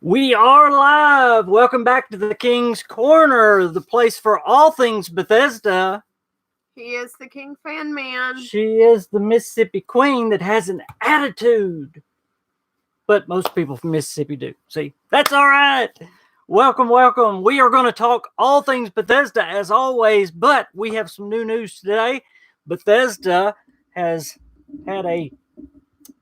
We are live. Welcome back to the King's Corner, the place for all things Bethesda. He is the KingFanMan. She is the Mississippi Queen that has an attitude. But most people from Mississippi do. See, that's all right. Welcome, welcome. We are going to talk all things Bethesda as always, but we have some new news today. Bethesda has had a,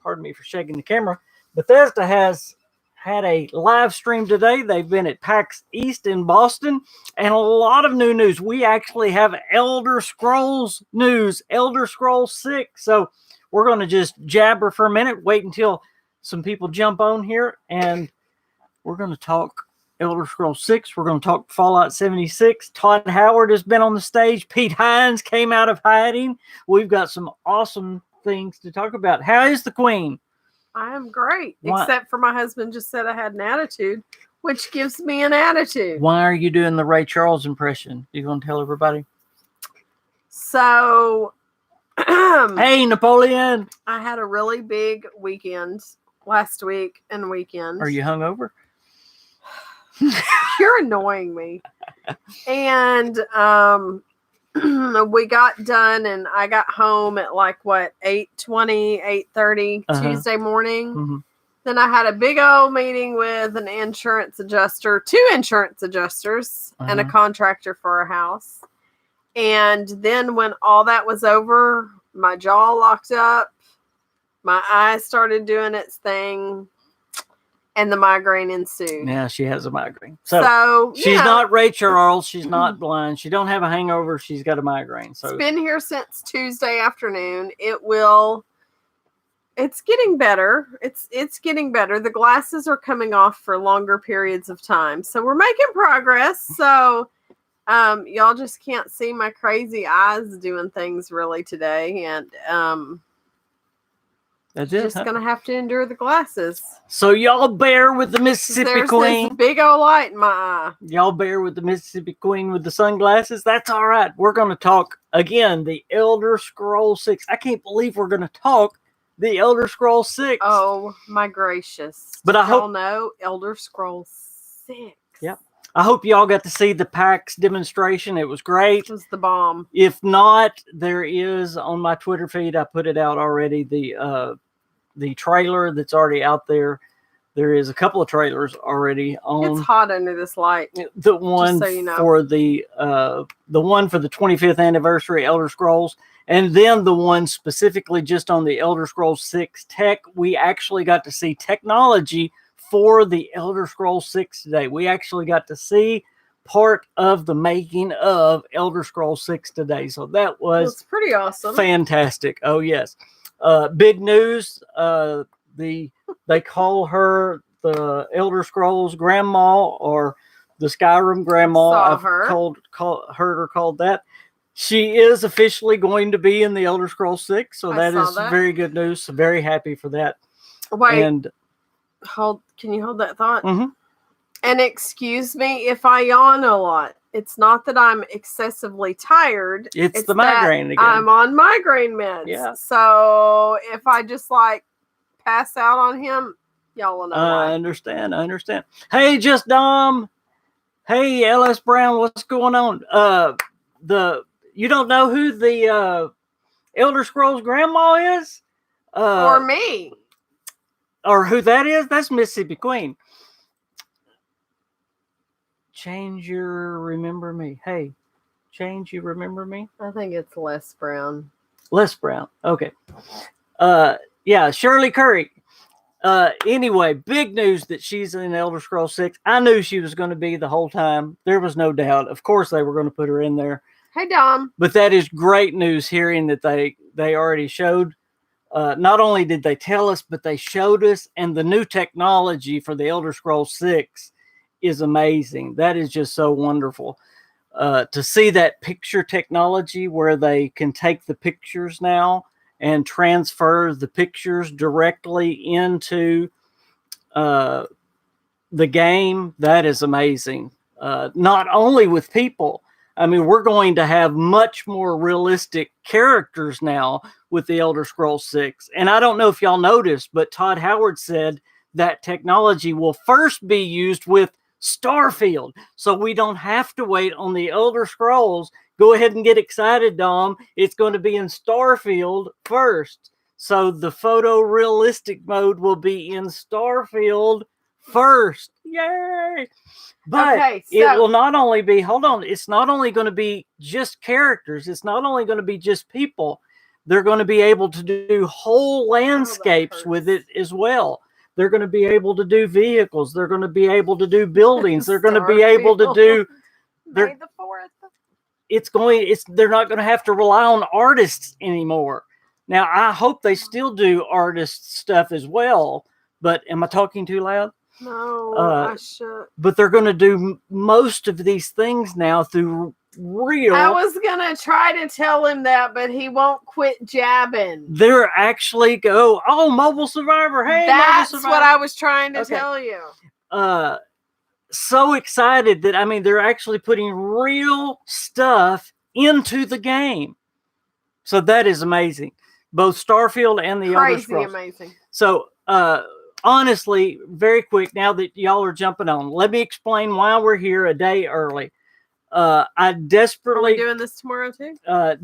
pardon me for shaking the camera, Bethesda has had a live stream today. They've been at PAX East in Boston, and a lot of new news. We actually have Elder Scrolls news, Elder Scrolls 6. So we're going to just jabber for a minute, wait until some people jump on here, and we're going to talk Elder Scrolls 6. We're going to talk Fallout 76. Todd Howard has been on the stage. Pete Hines came out of hiding. We've got some awesome things to talk about. How is the Queen? I am great, Why? except for my husband just said I had an attitude, which gives me an attitude. Why are you doing the Ray Charles impression? You going to tell everybody? So, Hey, Napoleon. I had a really big weekend last week and weekend. Are you hungover? You're annoying me. And we got done, and I got home at like, 8:20, 8:30 Tuesday morning. Mm-hmm. Then I had a big old meeting with an insurance adjuster, 2 insurance adjusters, and a contractor for a house. And then when all that was over, my jaw locked up, my eyes started doing its thing, and the migraine ensued. Yeah, she has a migraine. So she's not Ray Charles. She's not blind. She don't have a hangover. She's got a migraine. So it's been here since Tuesday afternoon. It's getting better. It's getting better. The glasses are coming off for longer periods of time. So we're making progress. So y'all just can't see my crazy eyes doing things really today. And that's just gonna have to endure the glasses. So y'all bear with the Mississippi Queen. This big old light in my eye. Y'all bear with the Mississippi Queen with the sunglasses. That's all right. We're going to talk again the Elder Scrolls 6. I can't believe we're going to talk the Elder Scrolls 6. Oh my gracious! But I hope know Elder Scrolls 6. Yep. I hope y'all got to see the PAX demonstration. It was great. It was the bomb. If not, there is on my Twitter feed. I put it out already. The trailer that's already out there. There is a couple of trailers already on. It's hot under this light. The one so you know. for the one for the 25th anniversary Elder Scrolls, and then the one specifically just on the Elder Scrolls 6 tech. We actually got to see technology for the Elder Scrolls 6 today. We actually got to see part of the making of Elder Scrolls 6 today. So that was pretty awesome. Fantastic. Oh yes. Big news. They call her the Elder Scrolls Grandma or the Skyrim Grandma. I've heard her called that. She is officially going to be in the Elder Scrolls 6, so that is very good news. So very happy for that. Wait, and can you hold that thought? Mm-hmm. And excuse me if I yawn a lot. It's not that I'm excessively tired. It's the migraine again. I'm on migraine meds. Yeah. So if I just pass out on him, y'all will know why. I understand. Hey, Just Dom. Hey, LS Brown. What's going on? You don't know who the Elder Scrolls Grandma is? Or me. Or who that is? That's Mississippi Queen. Change your remember me. Hey, change you remember me? I think it's Les Brown. Les Brown. Okay. Yeah, Shirley Curry. Anyway, big news that she's in Elder Scrolls 6. I knew she was going to be the whole time. There was no doubt. Of course, they were going to put her in there. Hey, Dom. But that is great news hearing that they already showed. Not only did they tell us, but they showed us. And the new technology for the Elder Scrolls 6 is amazing. That is just so wonderful. To see that picture technology where they can take the pictures now and transfer the pictures directly into the game, that is amazing. Not only with people, I mean, we're going to have much more realistic characters now with the Elder Scrolls 6. And I don't know if y'all noticed, but Todd Howard said that technology will first be used with Starfield. So we don't have to wait on the Elder Scrolls. Go ahead and get excited, Dom. It's going to be in Starfield first. So the photorealistic mode will be in Starfield first. Yay! But Okay, it so- will not only be, hold on, it's not only going to be just characters. It's not only going to be just people. They're going to be able to do whole landscapes with it as well. They're going to be able to do vehicles. They're going to be able to do buildings. They're going to be able to do. May the 4th. They're not going to have to rely on artists anymore. Now, I hope they still do artist stuff as well. But am I talking too loud? No, I should. But they're going to do most of these things now through real. I was going to try to tell him that, but he won't quit jabbing. They're actually Mobile Survivor. Hey, that's Mobile Survivor. what I was trying to tell you. So excited that, I mean, they're actually putting real stuff into the game. So that is amazing. Both Starfield and the Elder Scrolls. Crazy amazing. So, honestly, very quick, now that y'all are jumping on, let me explain why we're here a day early. I desperately... Are we doing this tomorrow too?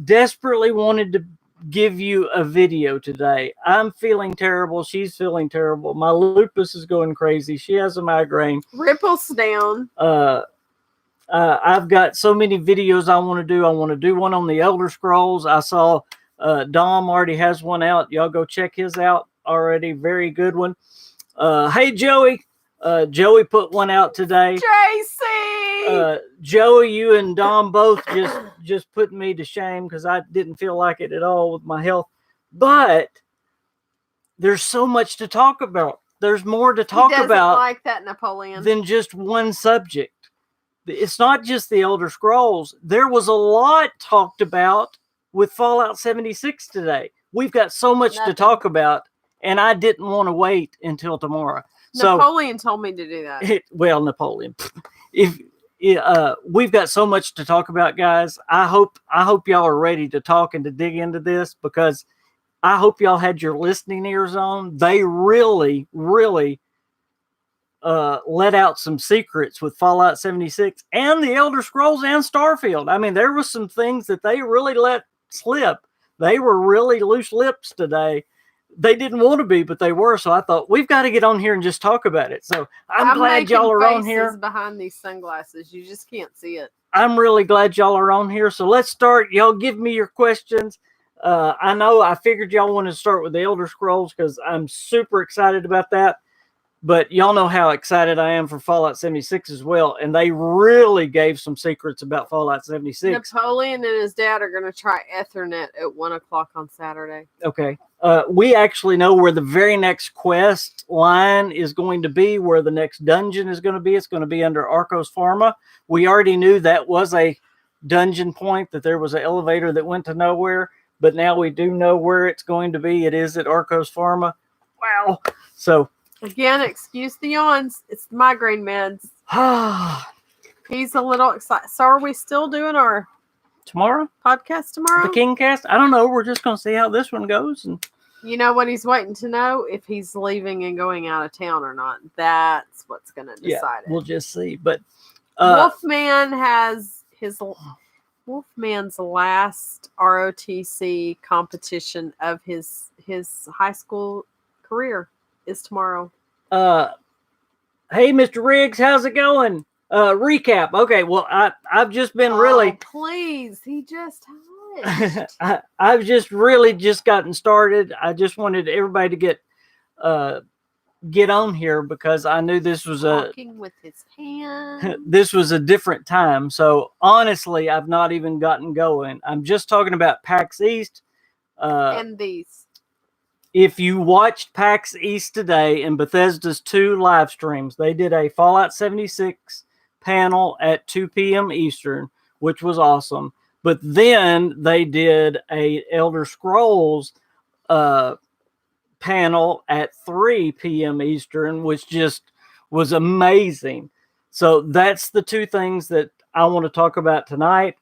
Desperately wanted to give you a video today. I'm feeling terrible. She's feeling terrible. My lupus is going crazy. She has a migraine. Ripples down. I've got so many videos I want to do. I want to do one on the Elder Scrolls. I saw Dom already has one out. Y'all go check his out already. Very good one. Hey, Joey. Joey put one out today. JC! Joey, you and Dom both just put me to shame because I didn't feel like it at all with my health. But there's so much to talk about. There's more to talk about like that, Napoleon, than just one subject. It's not just the Elder Scrolls. There was a lot talked about with Fallout 76 today. We've got so much to talk about, and I didn't want to wait until tomorrow. Napoleon told me to do that. Napoleon. We've got so much to talk about, guys. I hope y'all are ready to talk and to dig into this, because I hope y'all had your listening ears on. They really, really let out some secrets with Fallout 76 and the Elder Scrolls and Starfield. I mean, there was some things that they really let slip. They were really loose lips today. They didn't want to be, but they were. So I thought, we've got to get on here and just talk about it. So I'm glad y'all are on here. Behind these sunglasses, you just can't see it. I'm really glad y'all are on here. So let's start. Y'all give me your questions. I know I figured y'all wanted to start with the Elder Scrolls because I'm super excited about that. But y'all know how excited I am for Fallout 76 as well. And they really gave some secrets about Fallout 76. Napoleon and his dad are going to try Ethernet at 1 o'clock on Saturday. Okay. We actually know where the very next quest line is going to be, where the next dungeon is going to be. It's going to be under Arcos Pharma. We already knew that was a dungeon point, that there was an elevator that went to nowhere. But now we do know where it's going to be. It is at Arcos Pharma. Wow. So... Again, excuse the yawns. It's the migraine meds. He's a little excited. So are we still doing our tomorrow podcast tomorrow? The Kingcast? I don't know. We're just going to see how this one goes. And you know what he's waiting to know? If he's leaving and going out of town or not. That's what's going to decide it. We'll just see. But Wolfman has Wolfman's last ROTC competition of his high school career is tomorrow. Hey, Mr. Riggs, how's it going? Recap. Okay, well, I've just been really... please, he just hushed. I've just really just gotten started. I just wanted everybody to get on here because I knew this was talking with his hand. This was a different time. So honestly, I've not even gotten going. I'm just talking about PAX East. And these. If you watched PAX East today in Bethesda's 2 live streams, they did a Fallout 76 panel at 2 p.m. Eastern, which was awesome. But then they did a Elder Scrolls panel at 3 p.m. Eastern, which just was amazing. So that's the 2 things that I want to talk about tonight.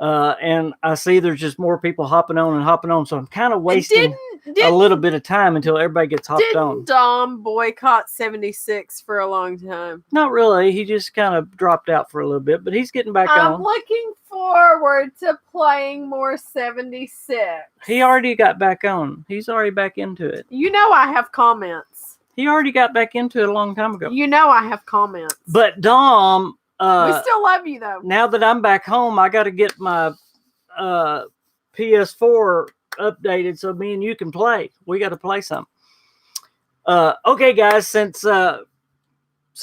And I see there's just more people hopping on. So I'm kind of wasting. a little bit of time until everybody gets hopped on. Didn't Dom boycott 76 for a long time? Not really. He just kind of dropped out for a little bit, but he's getting back I'm on. looking forward to playing more 76. He already got back on. He's already back into it. You know I have comments. He already got back into it a long time ago. You know I have comments. But Dom, we still love you though. Now that I'm back home, I got to get my PS4 updated so me and you can play. We got to play some. Okay, guys, since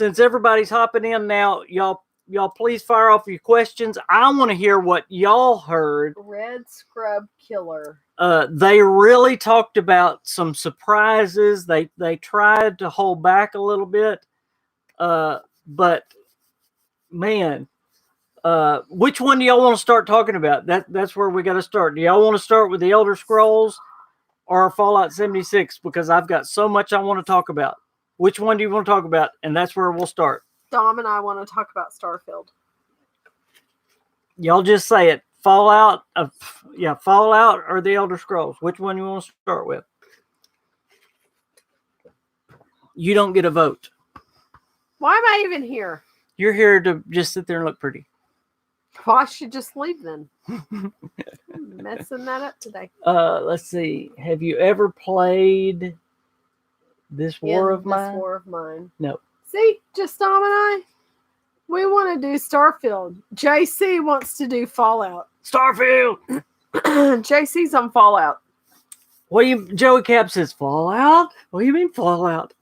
everybody's hopping in now, y'all please fire off your questions. I want to hear what y'all heard. Red Scrub Killer. They really talked about some surprises. They tried to hold back a little bit, but man, which one do y'all want to start talking about? That's where we got to start. Do y'all want to start with the Elder Scrolls or Fallout 76? Because I've got so much I want to talk about. Which one do you want to talk about? And that's where we'll start. Dom and I want to talk about Starfield. Y'all just say it. Fallout or the Elder Scrolls. Which one you want to start with? You don't get a vote. Why am I even here? You're here to just sit there and look pretty. Well, I should just leave then. Messing that up today. Let's see. Have you ever played This War of Mine? This War of Mine. No. See, just Dom and I. We want to do Starfield. JC wants to do Fallout. Starfield. JC's on Fallout. Joey Cap says Fallout? What do you mean Fallout?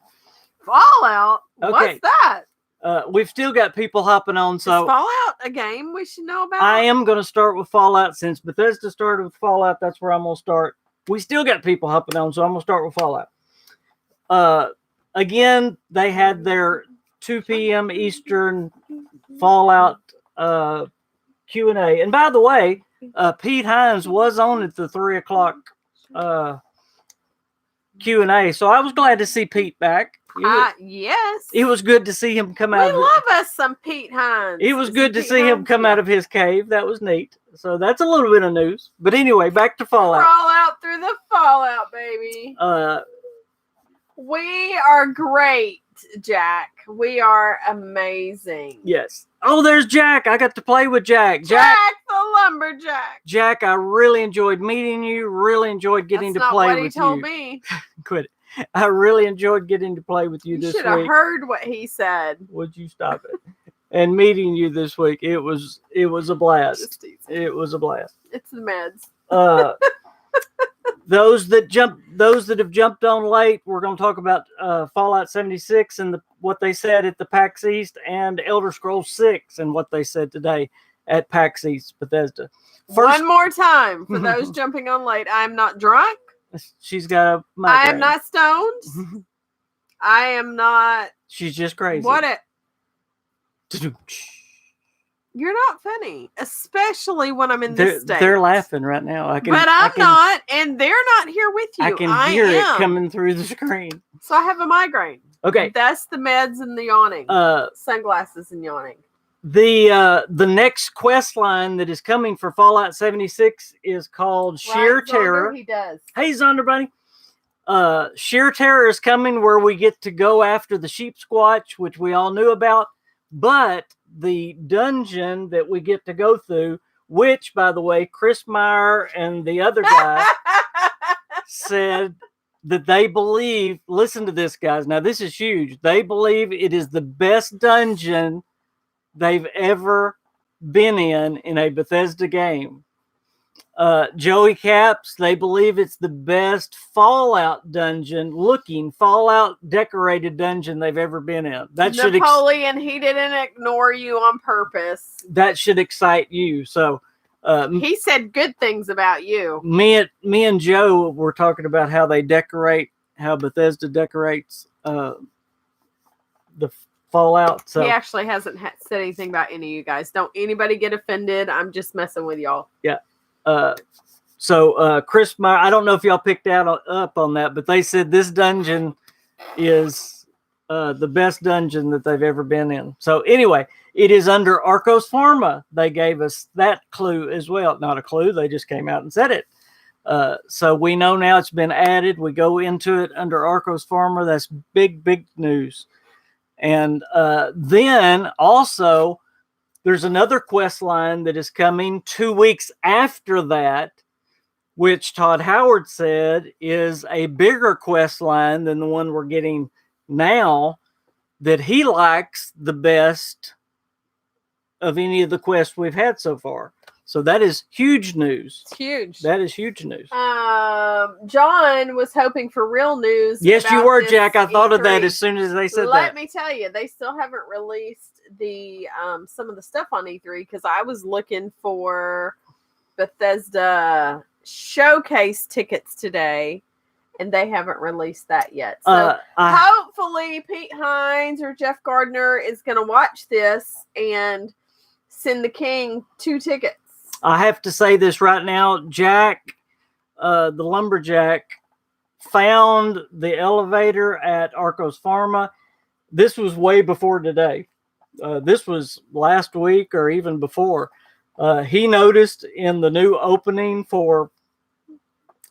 Fallout? Okay. What's that? We've still got people hopping on, so Is Fallout a game we should know about? I am going to start with Fallout. Since Bethesda started with Fallout, that's where I'm going to start. We still got people hopping on, so I'm going to start with Fallout. Again, they had their 2 p.m. Eastern Fallout Q&A. And by the way, Pete Hines was on at the 3 o'clock Q&A, so I was glad to see Pete back. Yes. It was good to see him come out. We love us some Pete Hines. It was good to see him come out of his cave. That was neat. So that's a little bit of news. But anyway, back to Fallout. Crawl out through the Fallout, baby. We are great, Jack. We are amazing. Yes. Oh, there's Jack. I got to play with Jack. Jack the lumberjack. Jack, I really enjoyed meeting you. Really enjoyed getting to play with you. That's not what he told me. Quit it. I really enjoyed getting to play with you this week. You should have heard what he said. Would you stop it? And meeting you this week, it was a blast. It was a blast. It's the meds. Those that have jumped on late, we're going to talk about Fallout 76 and what they said at the PAX East, and Elder Scrolls 6 and what they said today at PAX East Bethesda. One more time for those jumping on late. I am not drunk. She's got a migraine. I am not stoned. I am not. She's just crazy. What it? You're not funny, especially when I'm in this state. They're laughing right now. But I'm not, and they're not here with you. I can hear it coming through the screen. So I have a migraine. Okay. That's the meds and the yawning. Sunglasses and yawning. The next quest line that is coming for Fallout 76 is called Sheer Terror. He does. Hey, Zonder Buddy. Sheer Terror is coming, where we get to go after the Sheep Squatch, which we all knew about. But the dungeon that we get to go through, which, by the way, Chris Meyer and the other guy said that they believe, listen to this, guys. Now, this is huge. They believe it is the best dungeon they've ever been in a Bethesda game. Joey Caps, they believe it's the best Fallout dungeon, Fallout decorated dungeon they've ever been in. That Napoleon, he didn't ignore you on purpose. That should excite you. So he said good things about you. Me and Joe were talking about how Bethesda decorates the Fallout. So he actually hasn't said anything about any of you guys. Don't anybody get offended. I'm just messing with y'all. Yeah. So Chris Meyer, I don't know if y'all picked up on that, but they said this dungeon is the best dungeon that they've ever been in. So anyway, it is under Arcos Pharma. They gave us that clue as well. Not a clue. They just came out and said it. So we know now it's been added. We go into it under Arcos Pharma. That's big, big news. And then also, there's another quest line that is coming 2 weeks after that, which Todd Howard said is a bigger quest line than the one we're getting now, that he likes the best of any of the quests we've had so far. So that is huge news. It's huge. That is huge news. John was hoping for real news. Yes, you were, Jack. I thought of that as soon as they said that. Let me tell you, they still haven't released the some of the stuff on E3, because I was looking for Bethesda showcase tickets today, and they haven't released that yet. So hopefully Pete Hines or Jeff Gardner is going to watch this and send the king 2 tickets. I have to say this right now. Jack, the lumberjack, found the elevator at Arcos Pharma. This was way before today. This was last week or even before. He noticed in the new opening for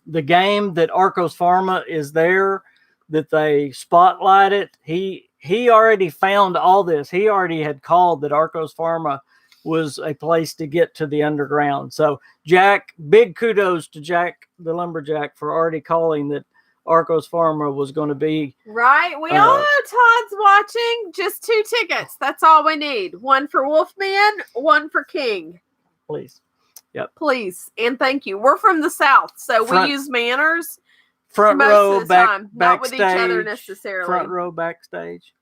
the game that Arcos Pharma is there, that they spotlight it. He already found all this. He already had called that Arcos Pharma was a place to get to the underground. So Jack, big kudos to Jack the lumberjack for already calling that Arcos Pharma was going to be. Right. We all know Todd's watching. Just 2 tickets. That's all we need. 1 for Wolfman, 1 for King. Please. Yep. Please. And thank you. We're from the South, so we use manners. Front row, backstage. Not with each other necessarily. Front row, backstage.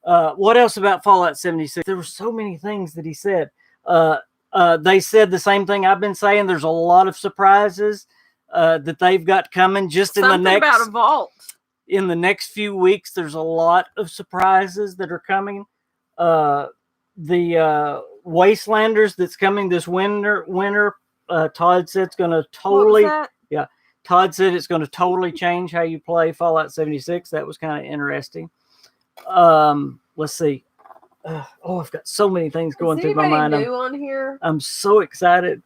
What else about Fallout 76? There were so many things that he said. They said the same thing I've been saying. There's a lot of surprises that they've got coming just in the next about a vault. In the next few weeks. There's a lot of surprises that are coming. The Wastelanders that's coming this winter. Todd said it's going to totally. Yeah, Todd said it's going to totally change how you play Fallout 76. That was kind of interesting. Let's see. I've got so many things going through my mind. New on here? I'm so excited.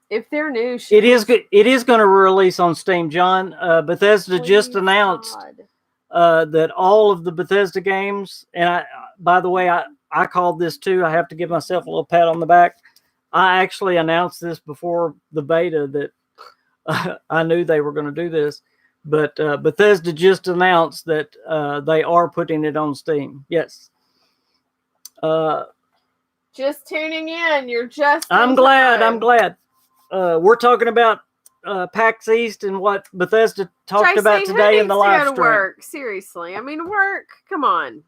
If they're new, it is good. It is going to release on Steam, John. Bethesda just announced that all of the Bethesda games, and by the way, I called this too. I have to give myself a little pat on the back. I actually announced this before the beta that I knew they were going to do this. But Bethesda just announced that they are putting it on Steam. Yes. Just tuning in. You're just. I'm glad. We're talking about PAX East and what Bethesda talked about today in the live stream. Work? Seriously. I mean, work. Come on.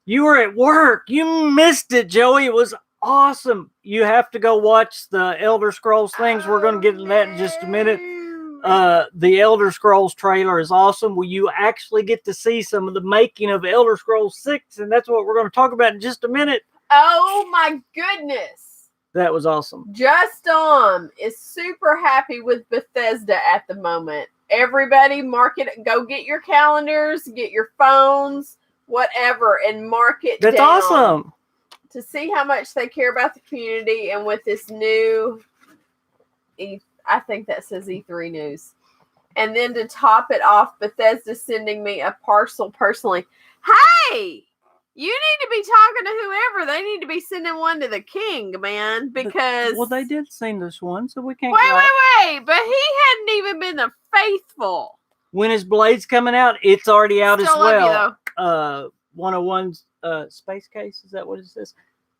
You were at work. You missed it, Joey. It was awesome. You have to go watch the Elder Scrolls things. We're going to get into that in just a minute. The Elder Scrolls trailer is awesome. Well, you actually get to see some of the making of Elder Scrolls 6, and that's what we're going to talk about in just a minute. Oh, my goodness. That was awesome. Just is super happy with Bethesda at the moment. Everybody mark it. Go get your calendars, get your phones, whatever, and mark it down. That's awesome. To see how much they care about the community, and with this new, I think that says E3 news. And then to top it off, Bethesda sending me a parcel personally. Hey, you need to be talking to whoever. They need to be sending one to the king, man, because... Well, they did send us one, so we can't... Wait. But he hadn't even been the faithful. When his Blade's coming out, it's already out as well. Love you, 101's Space Case, is that what it says?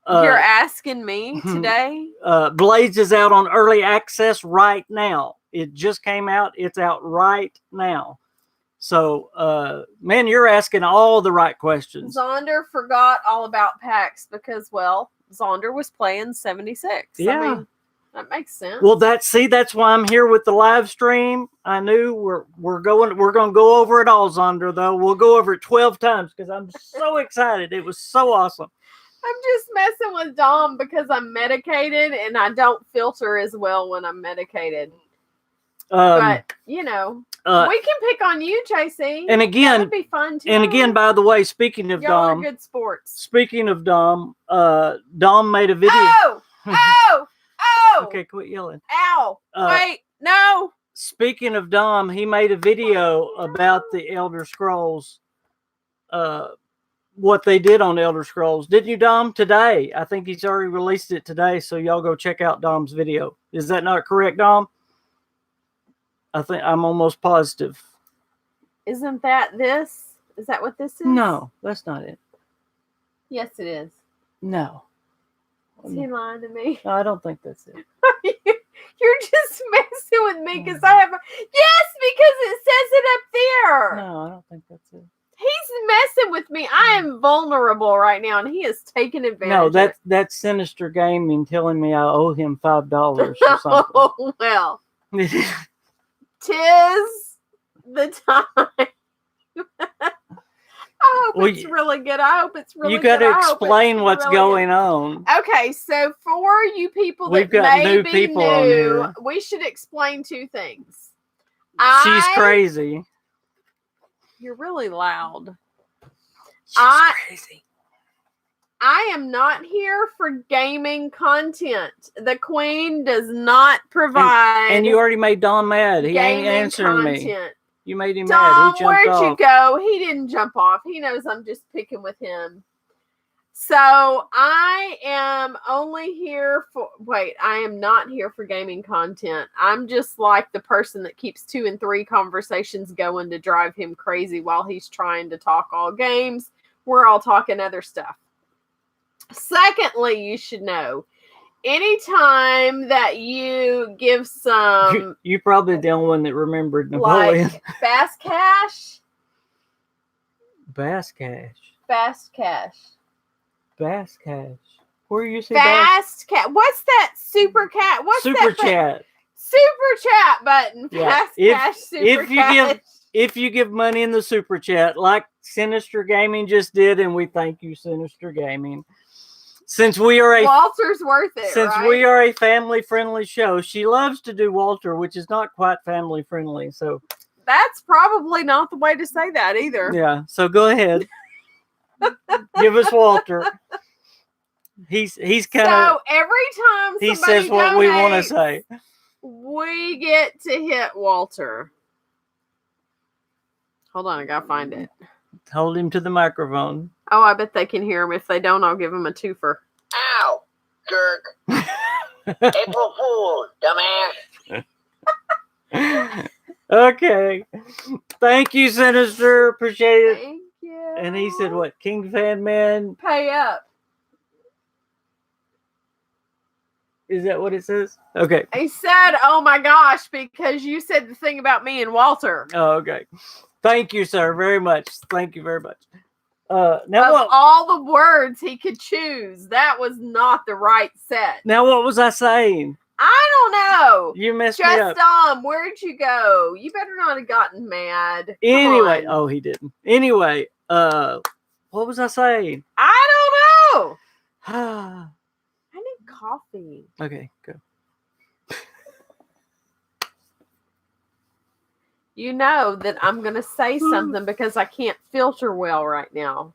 You're asking me today? Blades is out on early access right now. It just came out. It's out right now. So, man, you're asking all the right questions. Zonder forgot all about PAX because, well, Zonder was playing 76. Yeah. I mean, that makes sense. Well, that's why I'm here with the live stream. I knew we're going to go over it all, Zonder, though. We'll go over it 12 times because I'm so excited. It was so awesome. I'm just messing with Dom because I'm medicated and I don't filter as well when I'm medicated. But, you know, we can pick on you, JC. And again, that would be fun too. And again, by the way, speaking of Y'all Dom, are good sports. Speaking of Dom, Dom made a video. Oh, No! Okay, quit yelling. Ow! Wait, no! Speaking of Dom, he made a video about the Elder Scrolls, what they did on Elder Scrolls. Didn't you, Dom? Today. I think he's already released it today, so y'all go check out Dom's video. Is that not correct, Dom? I'm almost positive. Isn't that this? Is that what this is? No, that's not it. Yes, it is. No. Is he lying to me? No, I don't think that's it. You're just messing with me because I have yes, because it says it up there. No, I don't think that's it. He's messing with me. I am vulnerable right now, and he is taking advantage. No, that's Sinister Gaming telling me I owe him $5 or something. Oh, well. 'Tis the time. I hope it's really good. I hope it's really good. You got to explain what's going on. Okay, so for you people that may be new, we should explain two things. She's crazy. You're really loud. She's crazy. I am not here for gaming content. The Queen does not provide. And you already made Don mad. He ain't answering me. You made him mad. He jumped off. Where'd you go? He didn't jump off. He knows I'm just picking with him. So I am only here for. Wait, I am not here for gaming content. I'm just like the person that keeps 2 and 3 conversations going to drive him crazy while he's trying to talk all games. We're all talking other stuff. Secondly, you should know, anytime that you give some... You probably the only one that remembered Napoleon. Like fast cash? Fast cash. Fast cash. Fast cash. Where you see fast cat? What's that super cat? What's super that chat? Super chat button. Yeah. Fast cash. Super cash. If you give money in the super chat, like Sinister Gaming just did, and we thank you, Sinister Gaming. Since we are Walter's worth it. Since right? we are a family-friendly show, she loves to do Walter, which is not quite family-friendly. So that's probably not the way to say that either. Yeah. So go ahead. Give us Walter. He's kind of. So every time he says what donates, we want to say, we get to hit Walter. Hold on, I gotta find it. Hold him to the microphone. Oh, I bet they can hear him. If they don't, I'll give him a twofer. Ow, jerk. April Fool, dumbass. Okay. Thank you, Sinister. Appreciate it. Thank you. And he said, what? KingFanMan? Pay up. Is that what it says? Okay. He said, oh my gosh, because you said the thing about me and Walter. Oh, okay. Thank you, sir, very much. Thank you very much. Now, of all the words he could choose, that was not the right set. Now, what was I saying? I don't know. You messed me up. Where'd you go? You better not have gotten mad. Anyway, oh, he didn't. Anyway, what was I saying? I don't know. I need coffee. Okay, go. You know that I'm going to say something because I can't filter well right now.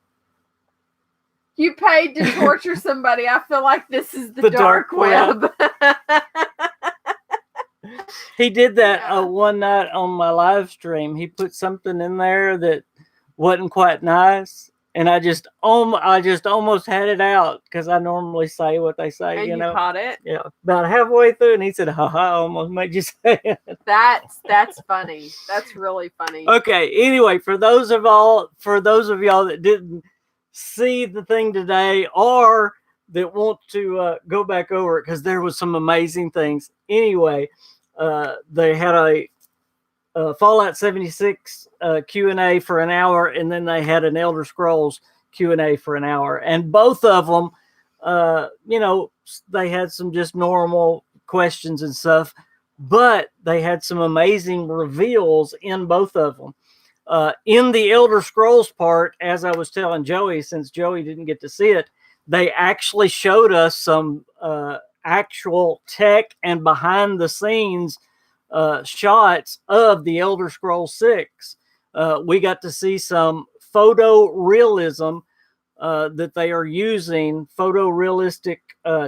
You paid to torture somebody. I feel like this is the dark web. He did that one night on my live stream. He put something in there that wasn't quite nice. And I just almost had it out because I normally say what they say. And you know, caught it. Yeah, about halfway through, and he said, "Ha ha!" Almost made you say it. That's funny. That's really funny. Okay. Anyway, for those of y'all that didn't see the thing today, or that want to go back over it because there was some amazing things. Anyway, they had a Fallout 76 Q&A for an hour, and then they had an Elder Scrolls Q&A for an hour. And both of them, they had some just normal questions and stuff, but they had some amazing reveals in both of them. In the Elder Scrolls part, as I was telling Joey, since Joey didn't get to see it, they actually showed us some actual tech and behind the scenes shots of the Elder Scrolls 6. We got to see some photorealism that they are using, photorealistic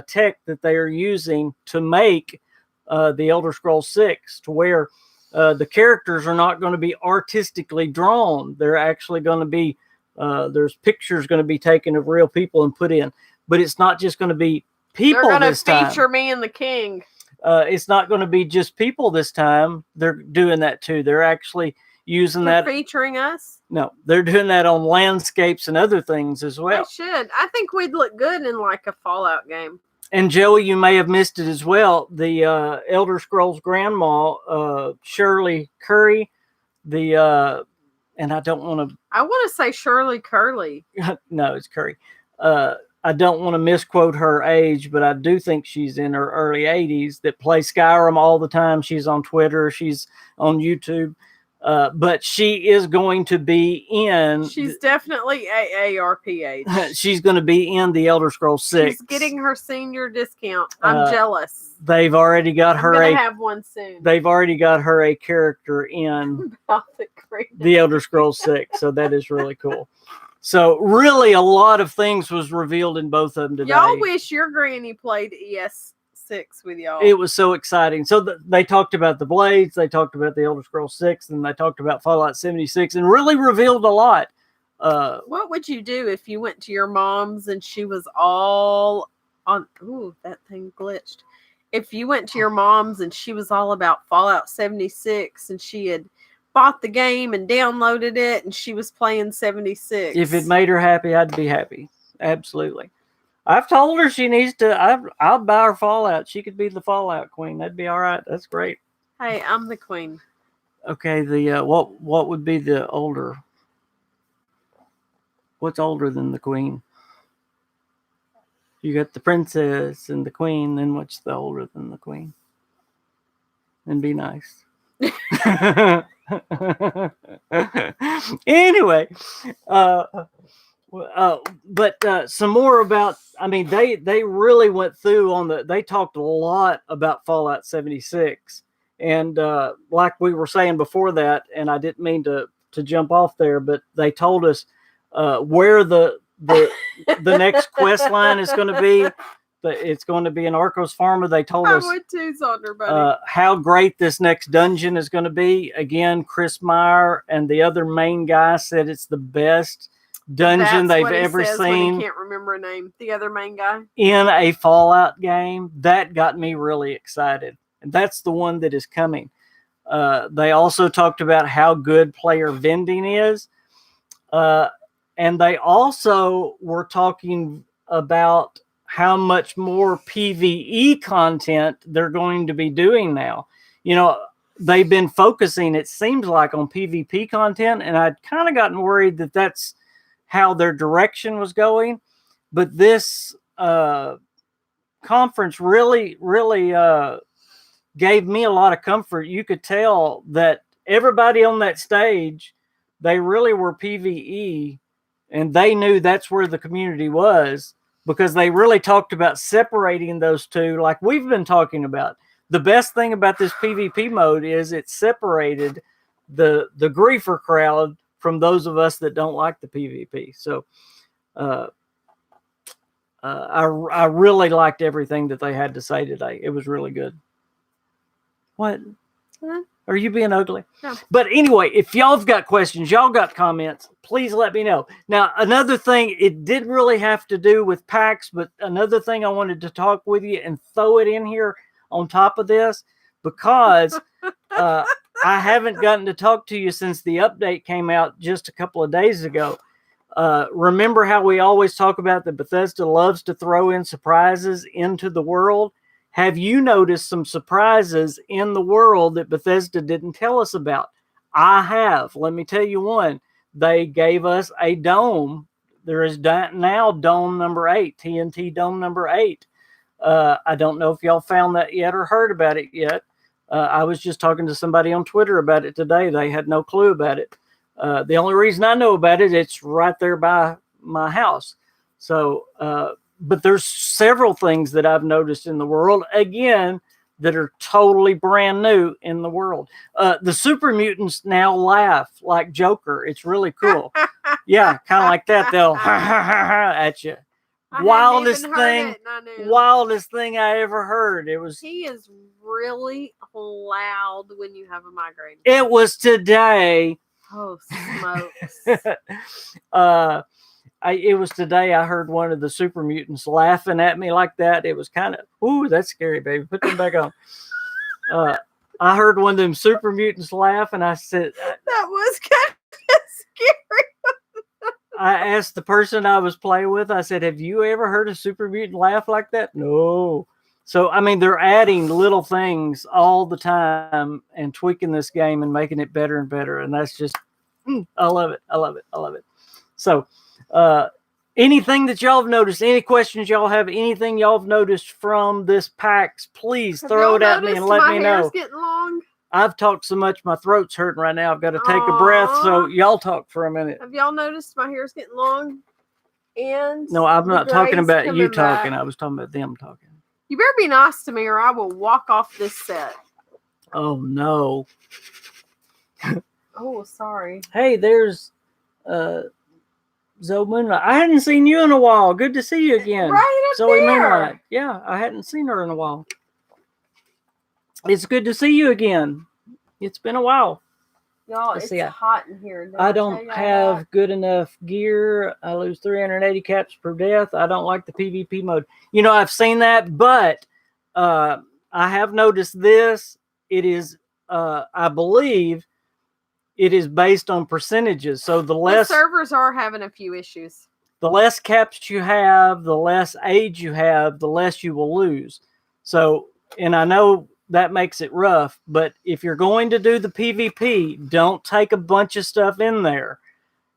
tech that they are using to make the Elder Scrolls 6, to where the characters are not going to be artistically drawn. They're actually going to be, there's pictures going to be taken of real people and put in. But it's not just going to be people They're going this to time. feature me and the king. It's not going to be just people this time. They're doing that too. They're actually using They're that. featuring us? No, they're doing that on landscapes and other things as well. They should. I think we'd look good in like a Fallout game. And Joey, you may have missed it as well. The Elder Scrolls grandma, Shirley Curry, and I don't want to. I want to say Shirley Curly. No, it's Curry. I don't want to misquote her age, but I do think she's in her early 80s, that plays Skyrim all the time. She's on Twitter. She's on YouTube. But she is going to be in. She's definitely AARP. She's going to be in the Elder Scrolls 6. She's getting her senior discount. I'm jealous. They've already got her. I'm gonna have one soon. They've already got her a character in the Elder Scrolls 6, so that is really cool. So really, a lot of things was revealed in both of them today. Y'all wish your granny played ES6 with y'all. It was so exciting. So they talked about the Blades, they talked about the Elder Scrolls 6, and they talked about Fallout 76, and really revealed a lot. What would you do if you went to your mom's and she was all on? Ooh, that thing glitched. If you went to your mom's and she was all about Fallout 76 and she had bought the game and downloaded it and she was playing 76. If it made her happy, I'd be happy. Absolutely. I've told her she needs to. I'll buy her Fallout. She could be the Fallout queen. That'd be all right. That's great. Hey, I'm the queen. Okay. The what would be the older? What's older than the queen? You got the princess and the queen. Then what's the older than the queen? And be nice. Anyway, but some more about. I mean, they really went through on the. They talked a lot about Fallout 76, and like we were saying before that, and I didn't mean to jump off there, but they told us where the next quest line is going to be. It's going to be in Arcos Pharma. They told us how great this next dungeon is going to be. Again, Chris Meyer and the other main guy said it's the best dungeon they've ever seen. I can't remember a name. The other main guy in a Fallout game. That got me really excited, and that's the one that is coming. They also talked about how good player vending is, and they also were talking about how much more PvE content they're going to be doing now. You know, they've been focusing, it seems like, on PvP content, and I'd kind of gotten worried that that's how their direction was going. But this conference really gave me a lot of comfort. You could tell that everybody on that stage, they really were PvE, and they knew that's where the community was, because they really talked about separating those two, like we've been talking about. The best thing about this PvP mode is it separated the griefer crowd from those of us that don't like the PvP. So I really liked everything that they had to say today. It was really good. What? Are you being ugly? No. But anyway, if y'all have got questions, y'all got comments, please let me know. Now, another thing, it did really have to do with PAX, but another thing I wanted to talk with you and throw it in here on top of this, because I haven't gotten to talk to you since the update came out just a couple of days ago. Remember how we always talk about that Bethesda loves to throw in surprises into the world? Have you noticed some surprises in the world that Bethesda didn't tell us about? I have. Let me tell you one. They gave us a dome. There is now dome number 8, TNT dome number 8. I don't know if y'all found that yet or heard about it yet. I was just talking to somebody on Twitter about it today. They had no clue about it. The only reason I know about it, it's right there by my house. So, but there's several things that I've noticed in the world, again, that are totally brand new in the world. The super mutants now laugh like Joker. It's really cool. Yeah, kind of like that. They'll at you. Wildest thing I ever heard. It was. He is really loud when you have a migraine. It was today. Oh, smokes. It was today I heard one of the super mutants laughing at me like that. It was kind of, ooh, that's scary, baby. Put them back on. I heard one of them super mutants laugh, and I said, that was kind of scary. I asked the person I was playing with, I said, have you ever heard a super mutant laugh like that? No. So, I mean, they're adding little things all the time and tweaking this game and making it better and better. And that's just, I love it. I love it. I love it. So, anything that y'all have noticed, any questions y'all have, anything y'all have noticed from this PAX, please throw it at me and let me know. My hair's getting long? I've talked so much, my throat's hurting right now. I've got to take a breath. So y'all talk for a minute. Have y'all noticed my hair's getting long? And no, I'm not talking about you talking. I was talking about them talking. You better be nice to me or I will walk off this set. Oh, no. Oh, sorry. Hey, there's Zoe Moonlight. I hadn't seen you in a while. Good to see you again. Right up Zoe there. Moonlight. Yeah, I hadn't seen her in a while. It's good to see you again. It's been a while. Y'all, it's hot in here. I don't have good enough gear. I lose 380 caps per death. I don't like the PvP mode. You know, I've seen that, but I have noticed this. It is, I believe, it is based on percentages. So the servers are having a few issues. The less caps you have, the less age you have, the less you will lose. So, and I know that makes it rough, but if you're going to do the PvP, don't take a bunch of stuff in there.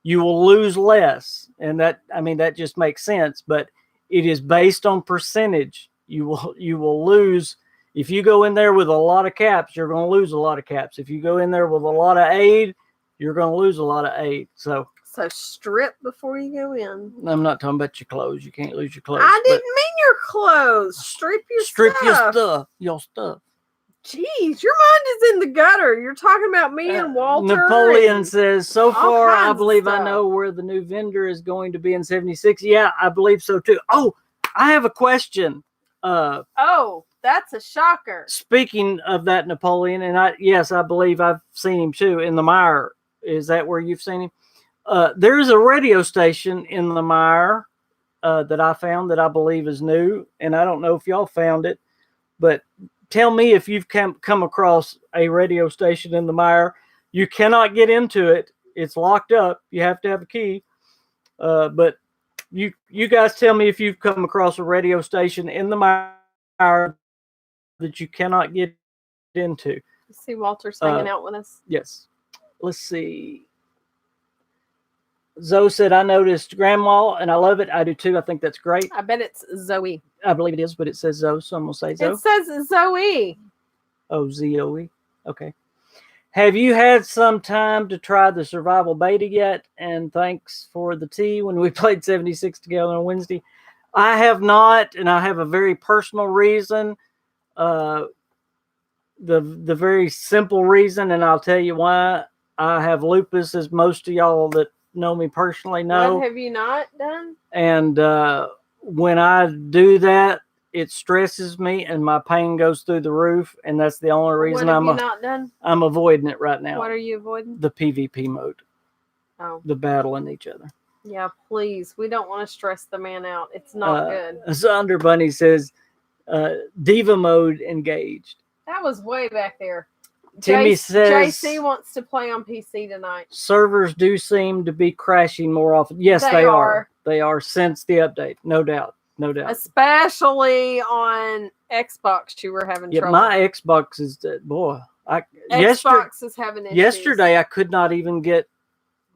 You will lose less. And that, I mean, that just makes sense, but it is based on percentage. You will lose. If you go in there with a lot of caps, you're going to lose a lot of caps. If you go in there with a lot of aid, you're going to lose a lot of aid. So strip before you go in. I'm not talking about your clothes. You can't lose your clothes. I didn't mean your clothes. Strip your stuff. Your stuff. Jeez, your mind is in the gutter. You're talking about me and Walter. Napoleon says, so far, I believe I know where the new vendor is going to be in 76. Yeah, I believe so too. Oh, I have a question. Oh, that's a shocker. Speaking of that, Napoleon, and I believe I've seen him too in the mire. Is that where you've seen him? There's a radio station in the mire that I found that I believe is new, and I don't know if y'all found it, but tell me if you've come across a radio station in the mire. You cannot get into it. It's locked up. You have to have a key. But you guys tell me if you've come across a radio station in the mire that you cannot get into. See Walter's hanging out with us. Yes. Let's see. Zoe said, I noticed Grandma, and I love it. I do too. I think that's great. I bet it's Zoe. I believe it is, but it says Zoe, so I'm going to say Zoe. It says Zoe. Oh, Z-O-E. Okay. Have you had some time to try the survival beta yet? And thanks for the tea when we played 76 together on Wednesday. I have not, and I have a very personal reason. The very simple reason, and I'll tell you why. I have lupus, as most of y'all that know me personally know. What have you not done? And when I do that, it stresses me and my pain goes through the roof, and that's the only reason I'm avoiding it right now. What are you avoiding? The PvP mode. Oh. The battling each other. Yeah, please. We don't want to stress the man out. It's not good. Zunder Bunny says Diva mode engaged. That was way back there. Timmy says JC wants to play on PC tonight. Servers do seem to be crashing more often. Yes, they are. They are since the update. No doubt. No doubt. Especially on Xbox, you were having trouble. My Xbox is dead. Boy. Xbox is having issues. Yesterday, I could not even get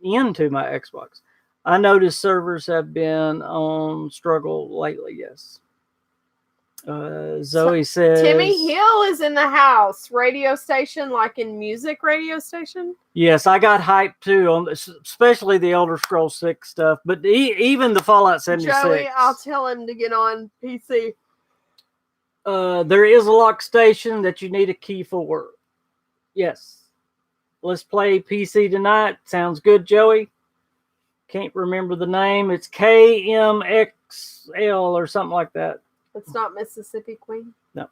into my Xbox. I noticed servers have been on struggle lately, yes. Zoe says Timmy Hill is in the house. Radio station, like in music radio station. Yes, I got hyped too on this, especially the Elder Scrolls 6 stuff, but even the Fallout 76. Joey, I'll tell him to get on PC. There is a lock station that you need a key for. Yes. Let's play PC tonight. Sounds good, Joey. can't remember the name. It's KMXL or something like that. It's not Mississippi Queen? No.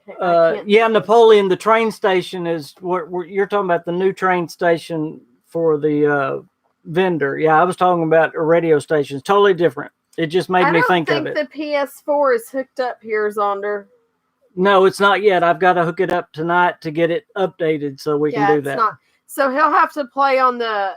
Okay, I can't Yeah, Napoleon, the train station is what you're talking about, the new train station for the vendor. Yeah, I was talking about a radio station. It's totally different. It just made me think of it. I don't think the PS4 is hooked up here, Zonder. No, it's not yet. I've got to hook it up tonight to get it updated so we can do that. Not. So he'll have to play on the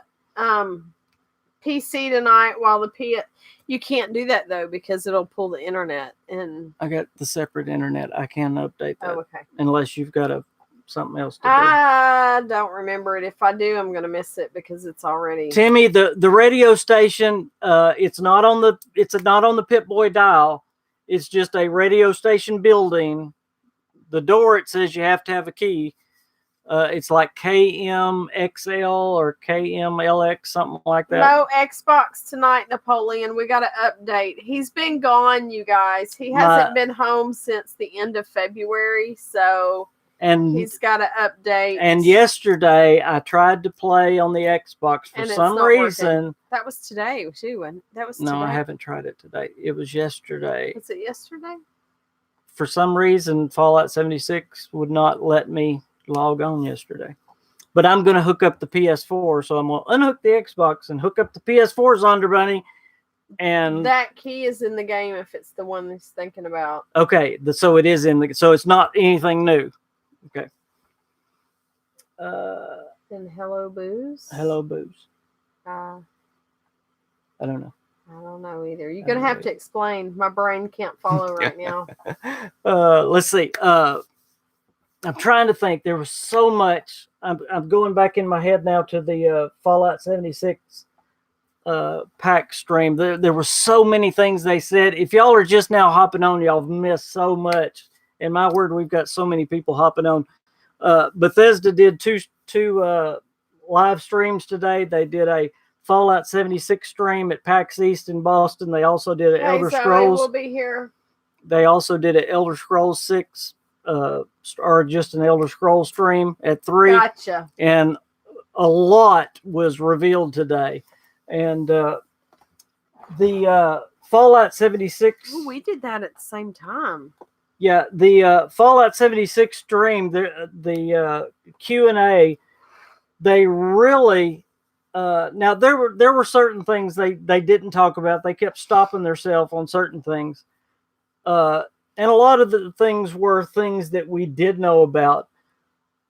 PC tonight while the You can't do that though because it'll pull the internet and. I got the separate internet. I can update that. Oh, okay. Unless you've got something else to do. I don't remember it. If I do, I'm gonna miss it because it's already. Timmy, the radio station, it's not on the Pip-Boy dial. It's just a radio station building. The door, it says you have to have a key. It's like KMXL or KMLX, something like that. No Xbox tonight, Napoleon. We got to update. He's been gone, you guys. He hasn't been home since the end of February, so he's got to update. And yesterday, I tried to play on the Xbox for some reason. Working. That was today, too. That was no, today. I haven't tried it today. It was yesterday. Was it yesterday? For some reason, Fallout 76 would not let me log on yesterday. But I'm going to hook up the PS4, so I'm going to unhook the Xbox and hook up the PS4 Zonder Bunny. And that key is in the game if it's the one he's thinking about. Okay, so it is so it's not anything new. Okay. Then Hello Booze. Hello Booze. I don't know. I don't know either. You're going to have to explain. My brain can't follow right now. Let's see. I'm trying to think. There was so much. I'm going back in my head now to the Fallout 76 PAX stream. There were so many things they said. If y'all are just now hopping on, y'all have missed so much. In my word, we've got so many people hopping on. Bethesda did two live streams today. They did a Fallout 76 stream at PAX East in Boston. They also did an Elder Scrolls. We'll be here. They also did an Elder Scrolls 6, or just an Elder Scrolls stream at 3. Gotcha. And a lot was revealed today. And the Fallout 76. Ooh, we did that at the same time. Yeah, the Fallout 76 stream, the Q&A, they really. Now there were certain things they didn't talk about. They kept stopping themselves on certain things, and a lot of the things were things that we did know about,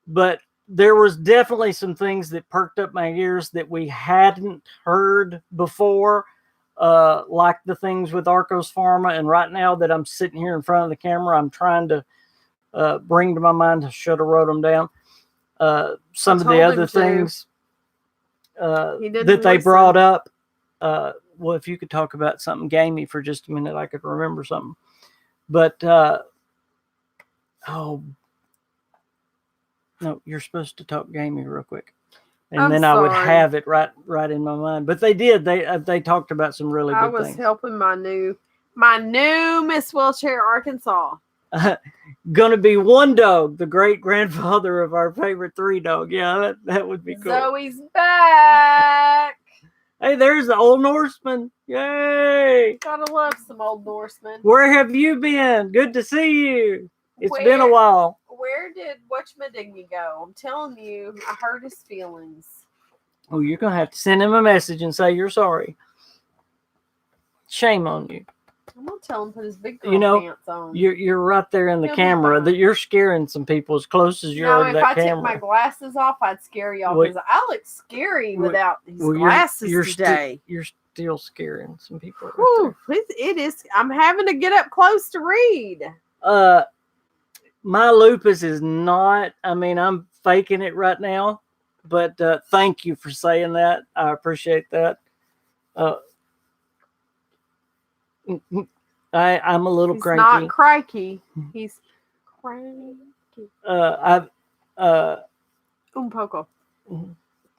but there was definitely some things that perked up my ears that we hadn't heard before, like the things with Arcos Pharma. And right now that I'm sitting here in front of the camera, I'm trying to bring to my mind. I should have wrote them down. Some of the other things. That they brought up. Well, if you could talk about something gamey for just a minute, I could remember something. But no, you're supposed to talk gamey real quick, and then I would have it right in my mind. But they did. They talked about some really good things. I was helping my new Miss Wheelchair Arkansas. Gonna be one dog, the great grandfather of our favorite 3 dog. Yeah, that would be cool. Zoe's back. Hey, there's the Old Norseman. Yay! Gotta love some Old Norseman. Where have you been? Good to see you. It's been a while. Where did Whatchmadiggy go? I'm telling you, I hurt his feelings. Oh, you're gonna have to send him a message and say you're sorry. Shame on you. I'm gonna tell him to put his big girl pants on. You're right there in the camera. That you're scaring some people as close as you are to that camera. If I took my glasses off, I'd scare y'all because I look scary without these glasses today. You're still scaring some people. It is. I'm having to get up close to read. My lupus is not. I mean, I'm faking it right now. But thank you for saying that. I appreciate that. I'm a little cranky. He's not crikey. He's cranky. Un poco.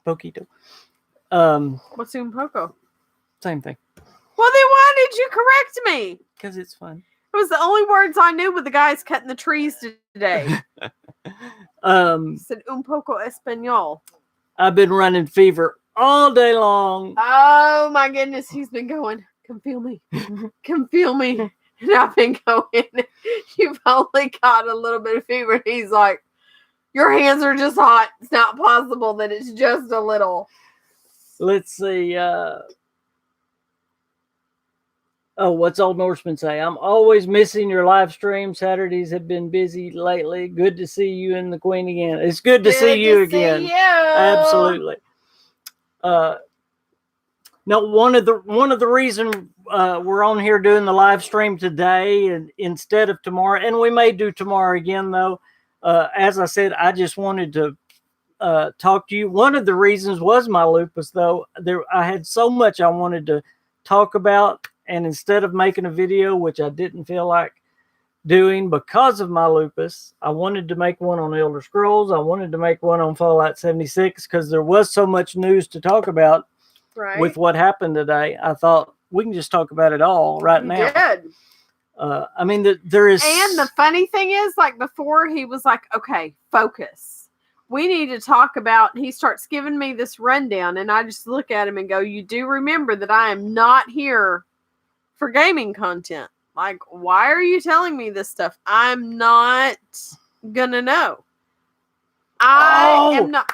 Poquito. What's un poco? Same thing. Well, then why did you correct me? Because it's fun. It was the only words I knew with the guys cutting the trees today. He said un poco español. I've been running fever all day long. Oh my goodness, he's been going, come feel me. Come feel me. And I've been going, you've only got a little bit of fever. He's like, your hands are just hot. It's not possible that it's just a little. Let's see. What's Old Norseman say? I'm always missing your live stream. Saturdays have been busy lately. Good to see you and the Queen again. It's good to see you again. See you. Absolutely. No, one of the reasons we're on here doing the live stream today and instead of tomorrow, and we may do tomorrow again though. As I said, I just wanted to talk to you. One of the reasons was my lupus, though. I had so much I wanted to talk about, and instead of making a video, which I didn't feel like doing because of my lupus, I wanted to make one on Elder Scrolls. I wanted to make one on Fallout 76 because there was so much news to talk about with what happened today. I thought we can just talk about it all right now. Did. I mean, there is... And the funny thing is, like, before he was like, okay, focus. We need to talk about, he starts giving me this rundown, and I just look at him and go, you do remember that I am not here for gaming content. Like, why are you telling me this stuff? I'm not gonna know. I am not.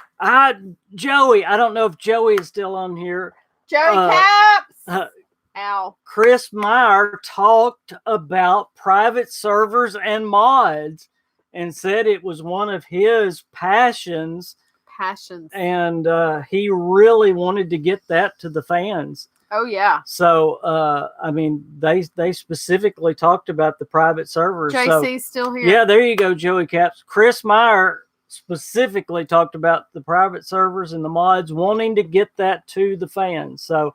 Joey, I don't know if Joey is still on here. Joey Caps! Ow. Chris Meyer talked about private servers and mods and said it was one of his passions. And he really wanted to get that to the fans. Oh, yeah. So, I mean, they specifically talked about the private servers. JC's still here. Yeah, there you go, Joey Caps. Chris Meyer specifically talked about the private servers and the mods, wanting to get that to the fans. So,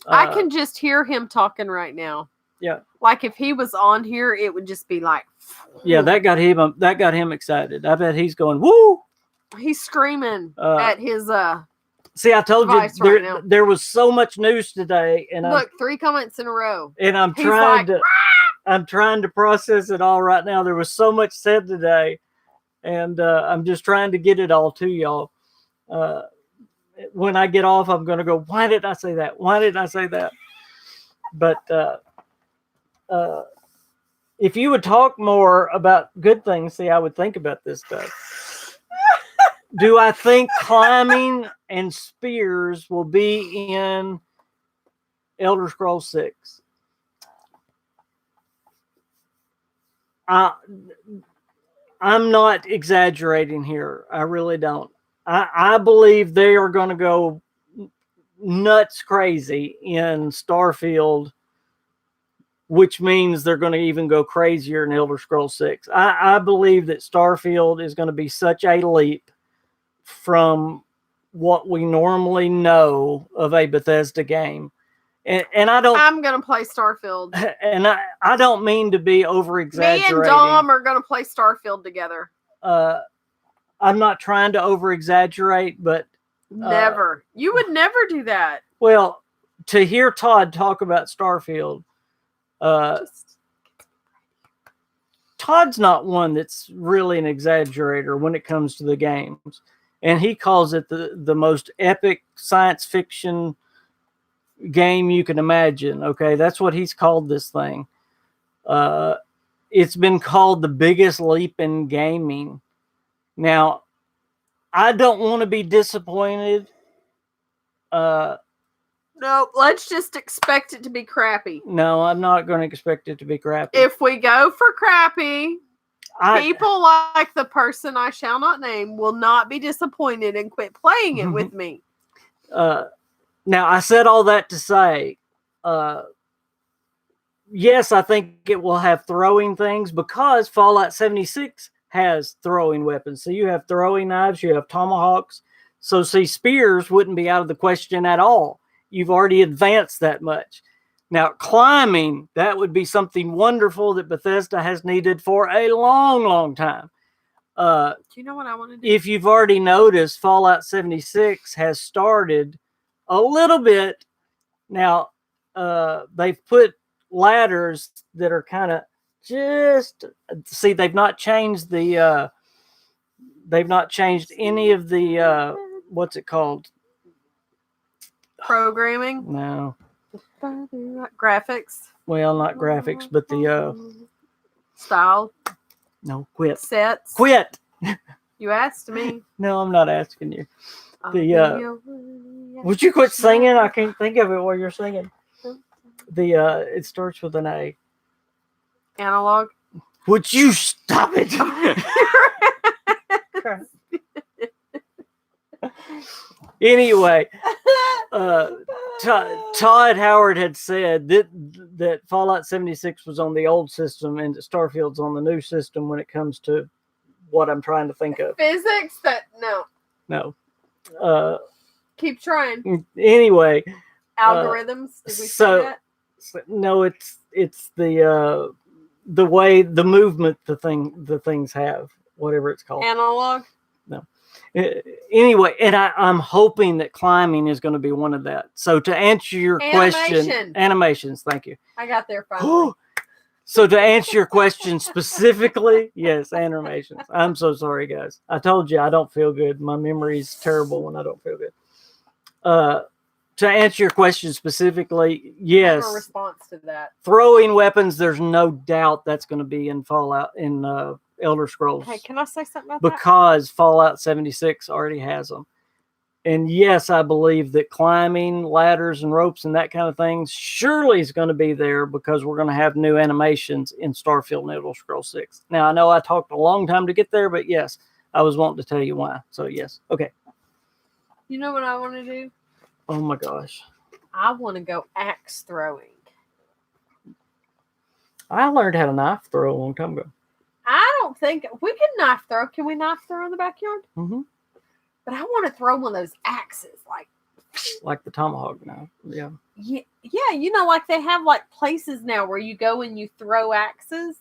I can just hear him talking right now. Yeah. Like if he was on here, it would just be like. Yeah, that got him excited. I bet he's going, woo! He's screaming at his See, I told you there was so much news today, and look, 3 comments in a row. And I'm trying to process it all right now. There was so much said today, and I'm just trying to get it all to y'all. When I get off, I'm going to go, why did I say that? Why did I say that? But if you would talk more about good things, see, I would think about this stuff. Do I think climbing and spears will be in Elder Scrolls 6? I'm not exaggerating here. I really don't. I believe they are going to go nuts crazy in Starfield, which means they're going to even go crazier in Elder Scrolls 6. I believe that Starfield is going to be such a leap from what we normally know of a Bethesda game. And I don't... I'm going to play Starfield. And I don't mean to be over-exaggerating. Me and Dom are going to play Starfield together. I'm not trying to over-exaggerate, but... Never. You would never do that. Well, to hear Todd talk about Starfield, Todd's not one that's really an exaggerator when it comes to the games. And he calls it the most epic science fiction game you can imagine. Okay, that's what he's called this thing. It's been called the biggest leap in gaming. Now, I don't want to be disappointed. No, let's just expect it to be crappy. No, I'm not going to expect it to be crappy. If we go for crappy, people like the person I shall not name will not be disappointed and quit playing it with me. Now, I said all that to say, yes, I think it will have throwing things because Fallout 76 has throwing weapons. So you have throwing knives, you have tomahawks. So see, spears wouldn't be out of the question at all. You've already advanced that much. Now, climbing, that would be something wonderful that Bethesda has needed for a long, long time. Do you know what I want to do? If you've already noticed, Fallout 76 has started a little bit. Now, they've put ladders that are kind of just... See, they've not changed any of the what's it called? Programming, No, graphics, well, not graphics, but the style, no, quit. sets. You asked me. No, I'm not asking you. The Would you quit singing? I can't think of it while you're singing. It starts with an A. analog. Would you stop it? Anyway, Todd Howard had said that Fallout 76 was on the old system and that Starfield's on the new system when it comes to what I'm trying to think of. Physics? No. Keep trying. Anyway. Algorithms? Did we say that? No, it's the way the movement the things have, whatever it's called. Analog? No. Anyway, and I'm hoping that climbing is going to be one of that. So to answer your question, animations, thank you. I got there finally. So to answer your question specifically, yes, animations. I'm so sorry, guys. I told you I don't feel good. My memory is terrible when I don't feel good. To answer your question specifically, yes. A response to that. Throwing weapons, there's no doubt that's going to be in Fallout, in Elder Scrolls. Hey, can I say something about that? Because Fallout 76 already has them. And yes, I believe that climbing ladders and ropes and that kind of thing surely is going to be there because we're going to have new animations in Starfield and Elder Scrolls 6. Now, I know I talked a long time to get there, but yes, I was wanting to tell you why. So yes. Okay. You know what I want to do? Oh my gosh. I want to go axe throwing. I learned how to knife throw a long time ago. I don't think we can knife throw. Can we knife throw in the backyard? Mm-hmm. But I want to throw one of those axes, like the tomahawk now. Yeah. Yeah. You know, like they have like places now where you go and you throw axes.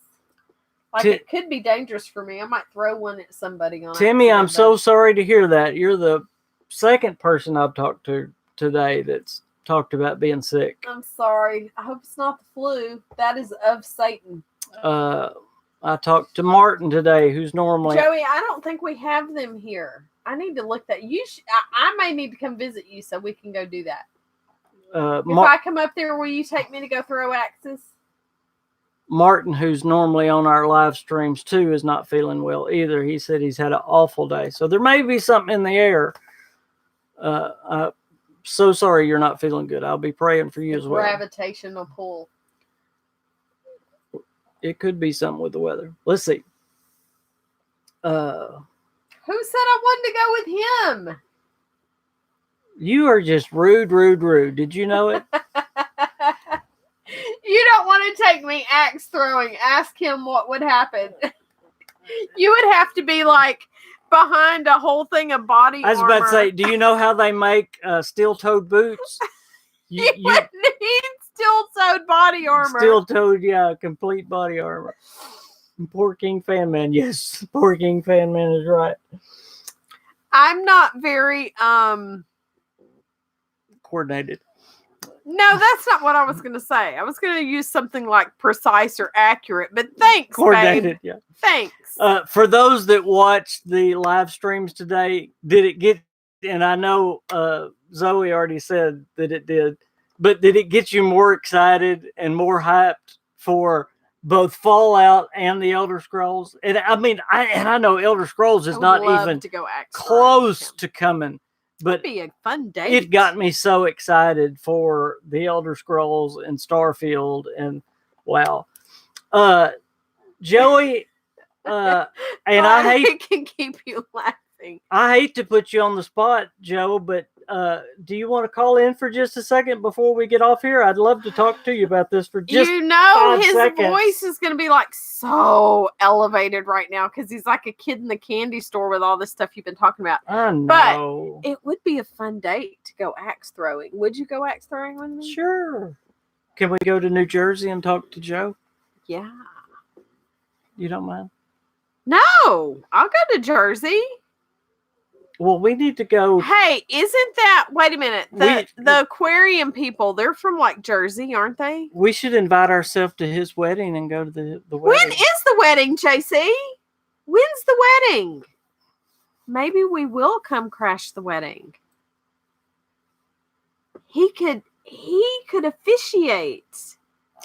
Like it could be dangerous for me. I might throw one at somebody on. Timmy, I'm so sorry to hear that. You're the second person I've talked to today that's talked about being sick. I'm sorry. I hope it's not the flu. That is of Satan. I talked to Martin today, who's normally Joey. I don't think we have them here. I need to look that. I may need to come visit you so we can go do that. If I come up there, will you take me to go throw axes? Martin, who's normally on our live streams too, is not feeling well either. He said he's had an awful day. So there may be something in the air. I'm so sorry you're not feeling good. I'll be praying for you as well. Gravitational pull. It could be something with the weather. Let's see. Who said I wanted to go with him? You are just rude. Did you know it? You don't want to take me axe throwing. Ask him what would happen. You would have to be like behind a whole thing of body armor. I was about to say, do you know how they make steel-toed boots? You would need steel-toed body armor. Steel-toed, yeah, complete body armor. Poor KingFanMan. Yes, poor KingFanMan is right. I'm not very coordinated. No, that's not what I was going to say. I was going to use something like precise or accurate, but thanks, coordinated, babe. Yeah. Thanks. For those that watched the live streams today, did it get, and I know Zoe already said that it did, but did it get you more excited and more hyped for both Fallout and the Elder Scrolls? And I mean, I know Elder Scrolls is not even to go close to coming, but it'd be a fun day. It got me so excited for the Elder Scrolls and Starfield, and wow, Joey, and I can keep you laughing. I hate to put you on the spot, Joe, but do you want to call in for just a second before we get off here? I'd love to talk to you about this for just his 5 seconds. Voice is going to be like so elevated right now because he's like a kid in the candy store with all this stuff you've been talking about. I know. But it would be a fun date to go axe throwing. Would you go axe throwing with me? Sure. Can we go to New Jersey and talk to Joe? Yeah. You don't mind? No, I'll go to Jersey. Well, we need to go. Hey, isn't that? Wait a minute. The aquarium people, they're from like Jersey, aren't they? We should invite ourselves to his wedding and go to the wedding. When is the wedding, JC? When's the wedding? maybe we will come crash the wedding. He could officiate.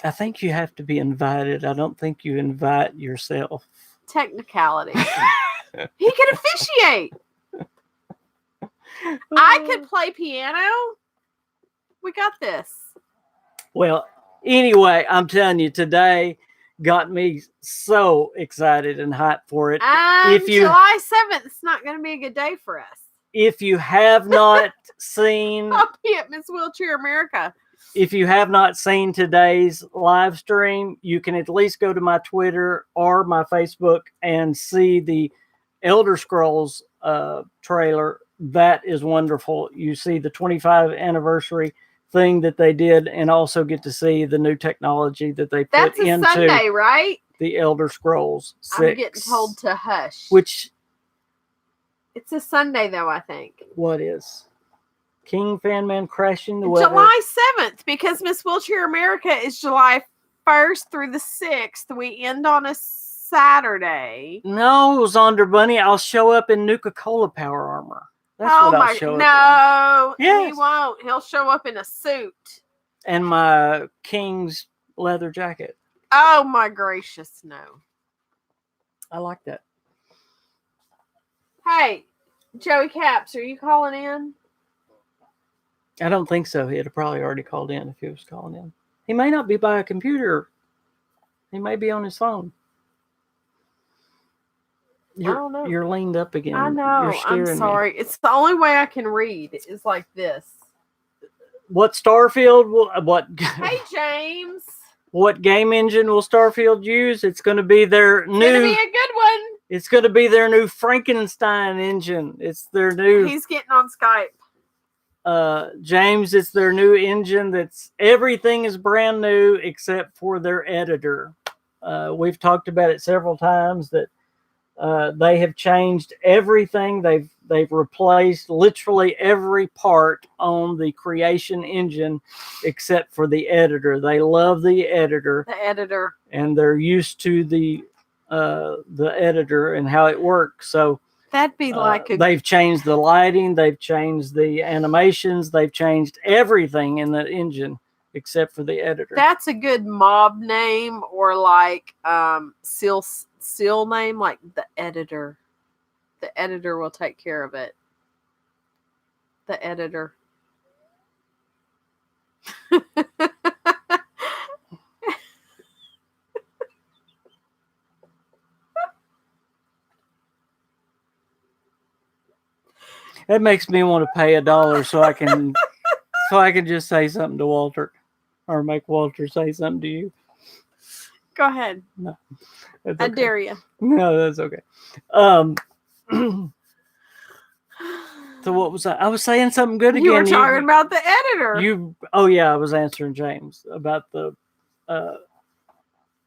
I think you have to be invited. I don't think you invite yourself. Technicality. He could officiate. I could play piano. We got this. Well, anyway, I'm telling you, today got me so excited and hyped for it. July 7th, it's not going to be a good day for us. If you have not seen, I'll be at Miss Wheelchair America. If you have not seen today's live stream, you can at least go to my Twitter or my Facebook and see the Elder Scrolls trailer. That is wonderful. You see the 25th anniversary thing that they did, and also get to see the new technology that they put into Sunday, right? The Elder Scrolls 6. I'm getting told to hush. Which it's a Sunday, though, I think. What is? KingFanMan crashing the weather? July 7th, because Miss Wheelchair America is July 1st through the 6th. We end on a Saturday. No, Zonder Bunny, I'll show up in Nuka-Cola power armor. That's what I'll show up in. No, yes. He won't. He'll show up in a suit. And my King's leather jacket. Oh, my gracious, no. I like that. Hey, Joey Caps, are you calling in? I don't think so. He'd have probably already called in if he was calling in. He may not be by a computer. He may be on his phone. I don't know. You're leaned up again. I know. I'm sorry. It's the only way I can read is like this. What Starfield will... What? Hey, James. What game engine will Starfield use? It's going to be their new... It's going to be a good one. It's going to be their new Frankenstein engine. It's their new... He's getting on Skype. James, it's their new engine. That's everything is brand new except for their editor. We've talked about it several times that they have changed everything. They've replaced literally every part on the creation engine except for the editor. They love the editor. The editor. And they're used to the editor and how it works. So that'd be like they've changed the lighting, they've changed the animations, they've changed everything in the engine except for the editor. That's a good mob name, or like seal name, like the editor. The editor will take care of it. The editor. That makes me want to pay $1 so I can just say something to Walter, or make Walter say something to you. Go ahead. No, I dare you. No, that's okay. So what was I was saying something good again. You were talking about the editor. Oh yeah, I was answering James about the.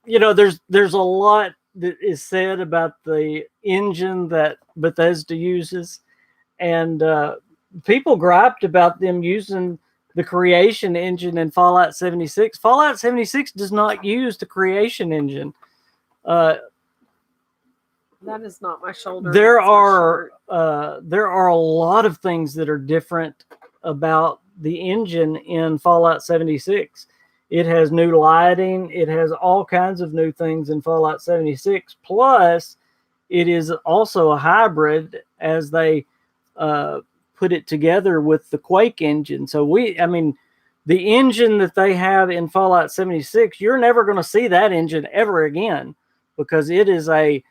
There's a lot that is said about the engine that Bethesda uses. And people griped about them using the creation engine in Fallout 76. Fallout 76 does not use the creation engine. That is not my shoulder. There are a lot of things that are different about the engine in Fallout 76. It has new lighting. It has all kinds of new things in Fallout 76. Plus, it is also a hybrid as they put it together with the Quake engine. So the engine that they have in Fallout 76, you're never going to see that engine ever again because it is a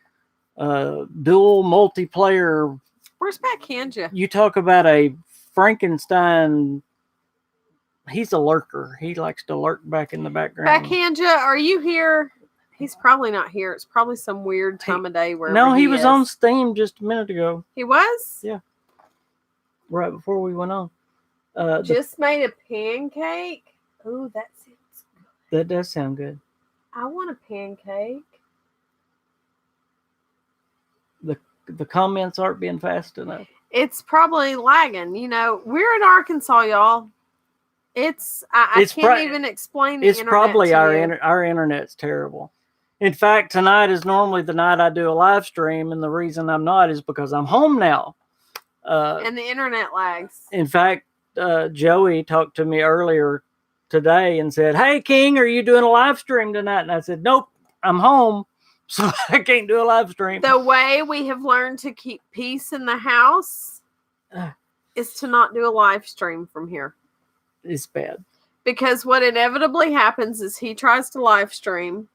dual multiplayer. Where's Backhanja? You talk about a Frankenstein. He's a lurker. He likes to lurk back in the background. Backhanja, are you here? He's probably not here. It's probably some weird time of day where. No, he was on Steam just a minute ago. He was? Yeah. Right before we went on. Just made a pancake. Oh, that sounds good. That does sound good. I want a pancake. The comments aren't being fast enough. It's probably lagging. We're in Arkansas, y'all. I can't even explain the internet. It's probably our internet's terrible. In fact, tonight is normally the night I do a live stream, and the reason I'm not is because I'm home now. And the internet lags. In fact, Joey talked to me earlier today and said, "Hey, King, are you doing a live stream tonight?" And I said, "Nope, I'm home, so I can't do a live stream." The way we have learned to keep peace in the house is to not do a live stream from here. It's bad. Because what inevitably happens is he tries to live stream.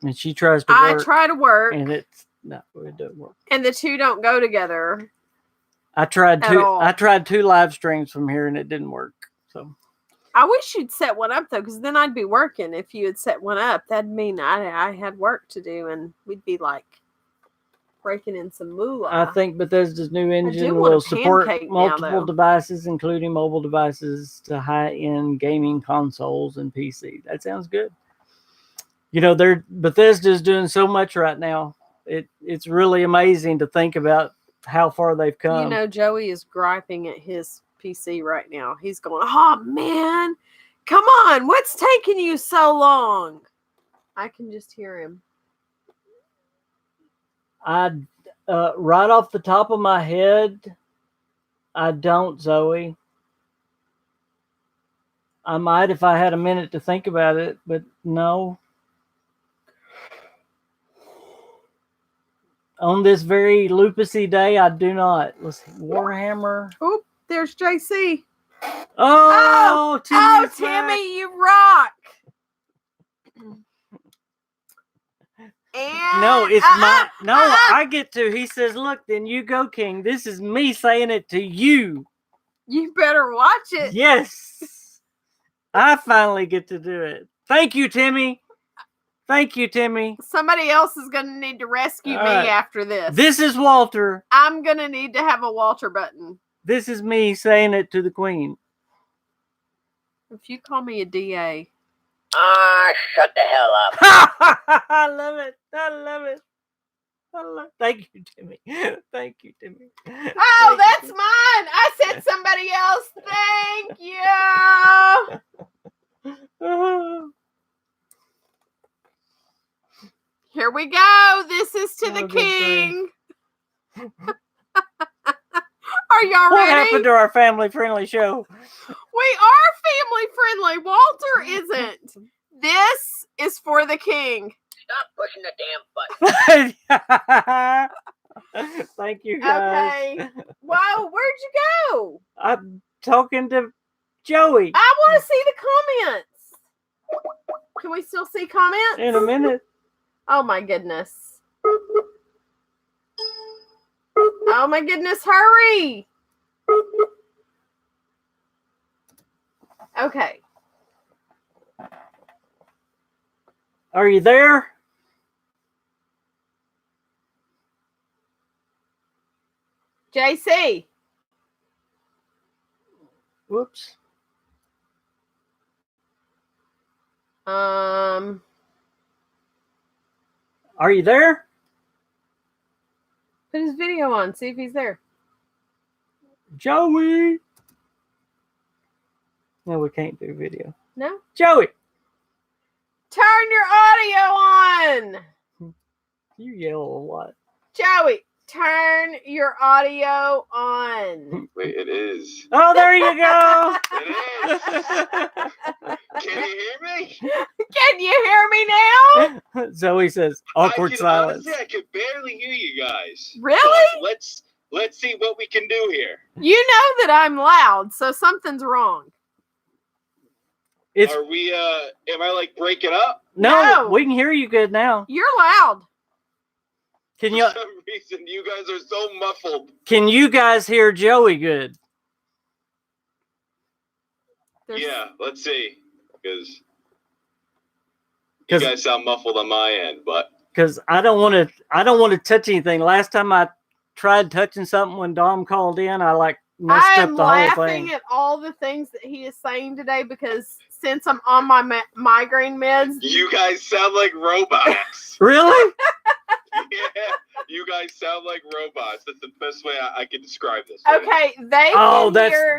And she tries to I work. try to work. And it doesn't work. And the two don't go together. I tried all. two live streams from here and it didn't work. So I wish you'd set one up though, because then I'd be working. If you had set one up, that'd mean I had work to do, and we'd be like breaking in some moolah. I think Bethesda's new engine want will a support pancake now, multiple though. devices, including mobile devices, to high-end gaming consoles and PC. That sounds good. You know, Bethesda's doing so much right now. It's really amazing to think about how far they've come. You know, Joey is griping at his PC right now. He's going, "Oh man, come on, what's taking you so long?" I can just hear him. Right off the top of my head, I don't, Zoe. I might if I had a minute to think about it, but no. On this very lupusy day, I do not. Let's see, Warhammer. Oh, there's JC. Oh, Timmy, you rock. And No, it's my I get to. He says, "Look, then you go, King. This is me saying it to you." You better watch it. Yes, I finally get to do it. Thank you, Timmy. Thank you, Timmy. Somebody else is going to need to rescue me after this. This is Walter. I'm going to need to have a Walter button. This is me saying it to the Queen. If you call me a DA. Shut the hell up. I love it. I love it. Thank you, Timmy. Thank you, Timmy. Oh, that's mine. I said somebody else. Thank you. Here we go. This is to the king. Are y'all ready? What happened to our family-friendly show? We are family-friendly. Walter isn't. This is for the king. Stop pushing the damn button. Thank you, guys. Okay. Whoa, where'd you go? I'm talking to Joey. I want to see the comments. Can we still see comments? In a minute. Oh my goodness. Oh my goodness, hurry. Okay. Are you there? JC. Whoops. Are you there? Put his video on. See if he's there. Joey. No, we can't do video. No? Joey. Turn your audio on. You yell a lot. Joey, turn your audio on. Wait, it is. Oh, there you go. It is. Can you hear me? Can you hear me now? Zoe says, awkward silence. Honestly, I can barely hear you guys. Really? But let's see what we can do here. You know that I'm loud, so something's wrong. Are we am I like breaking up? No, we can hear you good now. You're loud. Can you? For some reason, you guys are so muffled. Can you guys hear Joey good? Yeah, let's see. Because you guys sound muffled on my end, but because I don't want to touch anything. Last time I tried touching something when Dom called in, I messed up the whole thing. I'm laughing at all the things that he is saying today because since I'm on my migraine meds, you guys sound like robots. Really? Yeah, you guys sound like robots. That's the best way I can describe this. Okay,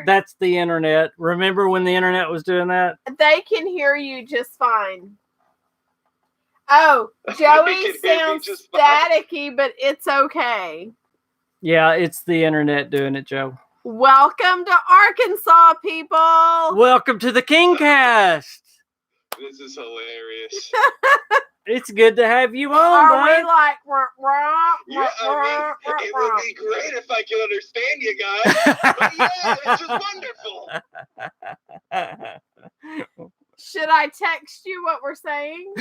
that's the internet. Remember when the internet was doing that? They can hear you just fine. Oh, You Joey can hear me sounds just fine. staticky, but it's okay. Yeah, it's the internet doing it, Joe. Welcome to Arkansas, people. Welcome to the KingCast. This is hilarious. It's good to have you on, Are bud. we like, rah, rah, Yeah, rah, I mean, rah, it rah? would be great if I could understand you guys. But yeah, it's just wonderful. Should I text you what we're saying?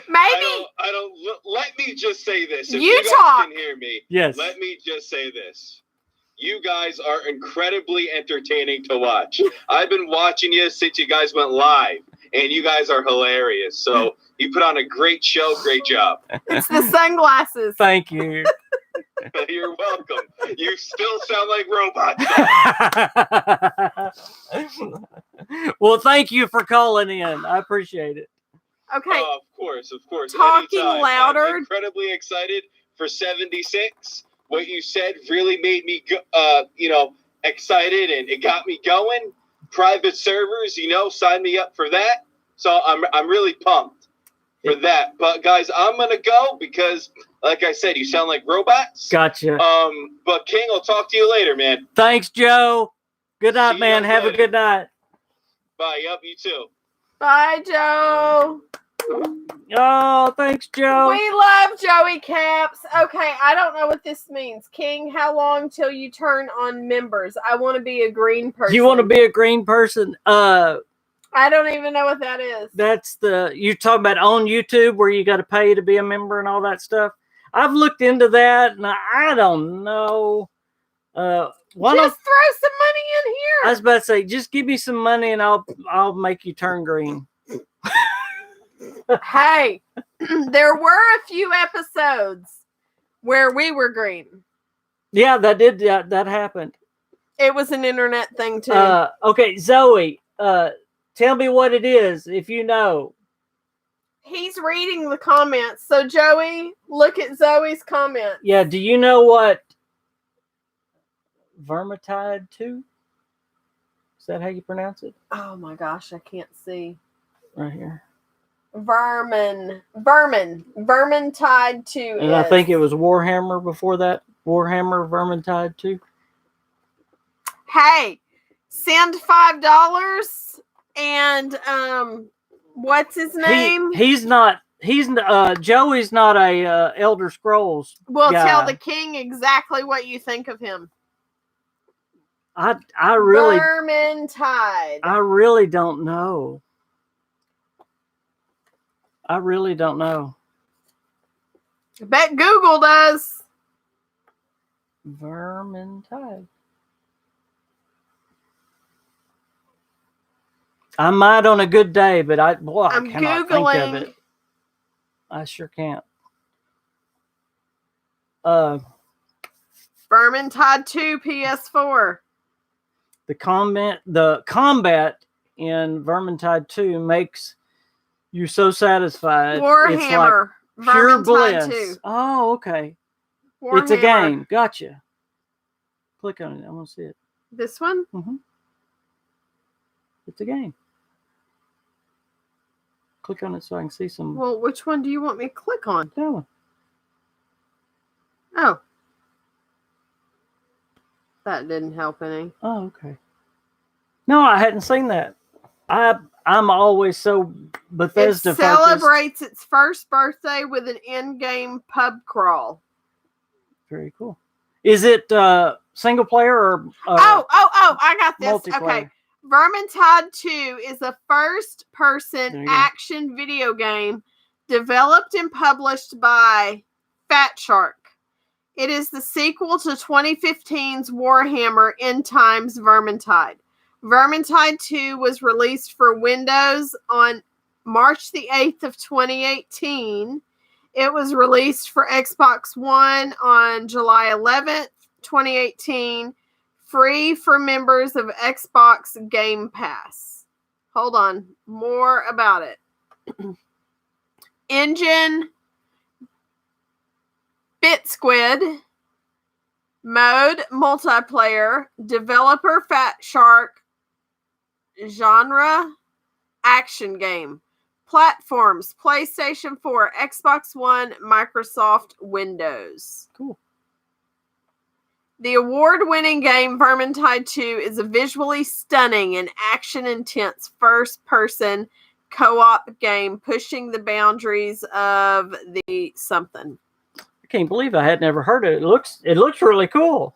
Maybe. I don't. Let me just say this. If You you guys talk. can hear me, Yes. let me just say this. You guys are incredibly entertaining to watch. I've been watching you since you guys went live, and you guys are hilarious. So you put on a great show. Great job. It's the sunglasses. Thank you. You're welcome. You still sound like robots. Well, thank you for calling in. I appreciate it. Okay. Of course. Talking Anytime. louder. I'm incredibly excited for 76. What you said really made me, excited, and it got me going. Private servers, sign me up for that. So I'm really pumped for that. But guys, I'm gonna go because, like I said, you sound like robots. Gotcha. But King, I'll talk to you later, man. Thanks, Joe. Good night, See man. you Have a later. good night. Bye. Yep, you too. Bye, Joe. Oh, thanks, Joe. We love Joey Caps. Okay, I don't know what this means. King, how long till you turn on members? I want to be a green person. You want to be a green person? I don't even know what that is. That's you're talking about on YouTube where you got to pay to be a member and all that stuff. I've looked into that, and I don't know. Just throw some money in here. I was about to say, just give me some money and I'll make you turn green. Hey, there were a few episodes where we were green. Yeah, that happened. It was an internet thing too. Okay, Zoe, tell me what it is if you know. He's reading the comments. So Joey, look at Zoe's comment. Yeah, do you know what Vermintide 2? Is that how you pronounce it? Oh my gosh, I can't see. Right here. Vermintide 2. And I think it was Warhammer before that. Warhammer Vermintide 2. Hey, send $5 and what's his name? He's Joey's not a Elder Scrolls We'll guy. tell the king exactly what you think of him. I really Vermintide. I really don't know. I really don't know. I bet Google does. Vermintide. I might on a good day, but I I'm cannot Googling. think of it. I sure can't. Vermintide 2 PS4. The combat in Vermintide 2 makes you so satisfied. Warhammer. It's like pure Vermintide bliss. 2. Oh, okay. Warhammer. It's a game. Gotcha. Click on it. I want to see it. This one? Mm-hmm. It's a game. Click on it so I can see some. Well, which one do you want me to click on? That one. Oh. That didn't help any. Oh, okay. No, I hadn't seen that. I'm always so Bethesda It celebrates its first birthday with an in-game pub crawl. Very cool. Is it single player or I got this. multiplayer? Okay. Vermintide 2 is a first-person There you go. action video game developed and published by Fat Shark. It is the sequel to 2015's Warhammer End Times Vermintide. Vermintide 2 was released for Windows on March the 8th of 2018. It was released for Xbox One on July 11th, 2018. Free for members of Xbox Game Pass. Hold on. More about it. Engine. BitSquid. Mode multiplayer. Developer Fat Shark. Genre action game. Platforms: PlayStation 4, Xbox One, Microsoft Windows. Cool. The award-winning game Vermintide 2 is a visually stunning and action-intense first-person co-op game pushing the boundaries of the something. I can't believe I had never heard it. It looks really cool.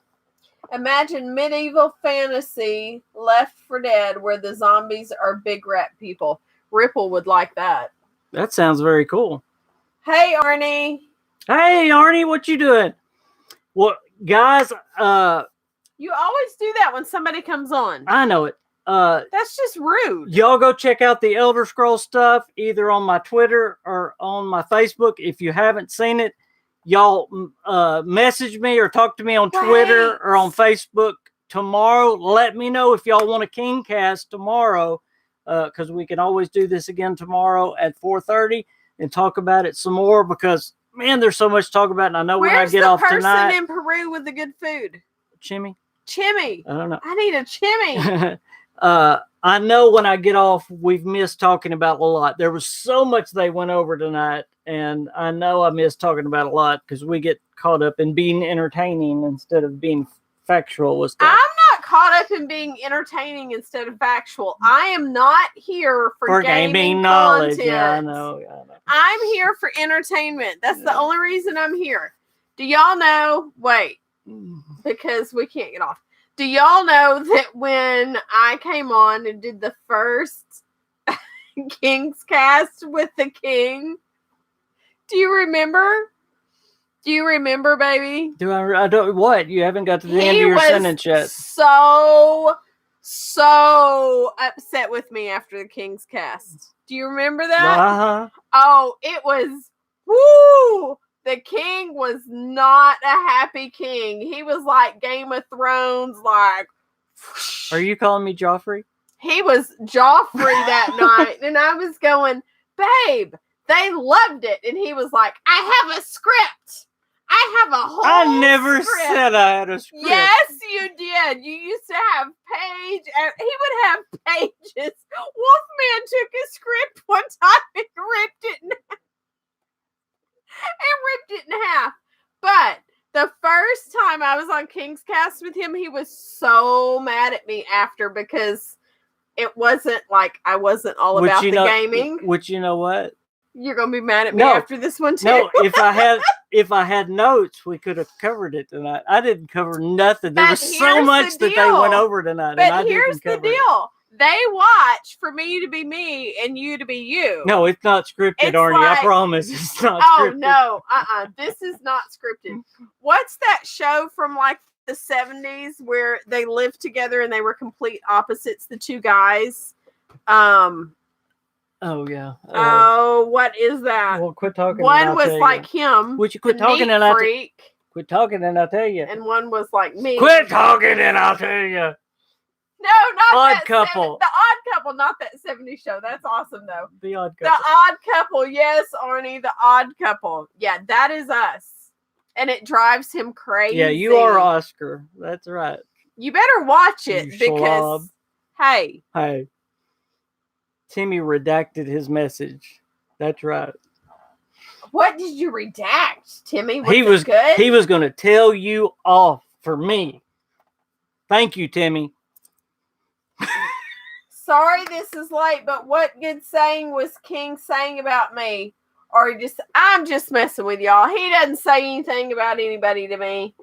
Imagine medieval fantasy Left 4 Dead where the zombies are big rat people. Ripple would like that. That sounds very cool. Hey, Arnie. Hey, Arnie, what you doing? Well, guys, You always do that when somebody comes on. I know it. That's just rude. Y'all go check out the Elder Scrolls stuff either on my Twitter or on my Facebook. If you haven't seen it, y'all message me or talk to me on Twitter or on Facebook tomorrow. Let me know if y'all want a KingCast tomorrow, because we can always do this again tomorrow at 4:30 and talk about it some more, because, man, there's so much to talk about, and I know when I get off tonight. Where's the person in Peru with the good food? Chimmy? Chimmy. I don't know. I need a chimmy. I know when I get off, we've missed talking about a lot. There was so much they went over tonight, and I know I missed talking about a lot because we get caught up in being entertaining instead of being factual with stuff. I'm not caught up in being entertaining instead of factual. I am not here for gaming knowledge. Content. Yeah, I know. I'm here for entertainment. That's the only reason I'm here. Do y'all know? Wait, because we can't get off. Do y'all know that when I came on and did the first King's Cast with the King, do you remember? Do you remember, baby? Do I don't. What? You haven't got to the end of your sentence yet. So upset with me after the King's Cast. Do you remember that? Uh-huh. Oh, it was, woo! The king was not a happy king. He was like Game of Thrones, like. Are you calling me Joffrey? He was Joffrey that night. And I was going, babe, they loved it. And he was like, I have a script. I have a whole I never script. said I had a script. Yes, you did. You used to have page. He would have pages. Wolfman took a script one time and ripped it in half. But the first time I was on King's Cast with him, he was so mad at me after, because it wasn't like I wasn't all about the gaming. Which, you know what? You're gonna be mad at me after this one too. No, if I had notes, we could have covered it tonight. I didn't cover nothing. There was so much that they went over tonight. But here's the deal. They watch for me to be me and you to be you. No, it's not scripted, It's Arnie. like, I promise. It's not Oh, scripted. no. This is not scripted. What's that show from like the 70s where they lived together and they were complete opposites, the two guys? Oh, yeah. What is that? Well, quit talking. One was like him. Would you quit talking and quit talking and I'll tell you. And one was like me. Quit talking and I'll tell you. No, not Odd that Couple. The Odd Couple, not that 70s show. That's awesome, though. The Odd Couple. The Odd Couple. Yes, Arnie, the Odd Couple. Yeah, that is us. And it drives him crazy. Yeah, you are Oscar. That's right. You better watch it You because, slob. Hey. Timmy redacted his message. That's right. What did you redact, Timmy? He was good? He was going to tell you off for me. Thank you, Timmy. Sorry this is late, but what good saying was King saying about me? Or I'm just messing with y'all. He doesn't say anything about anybody to me.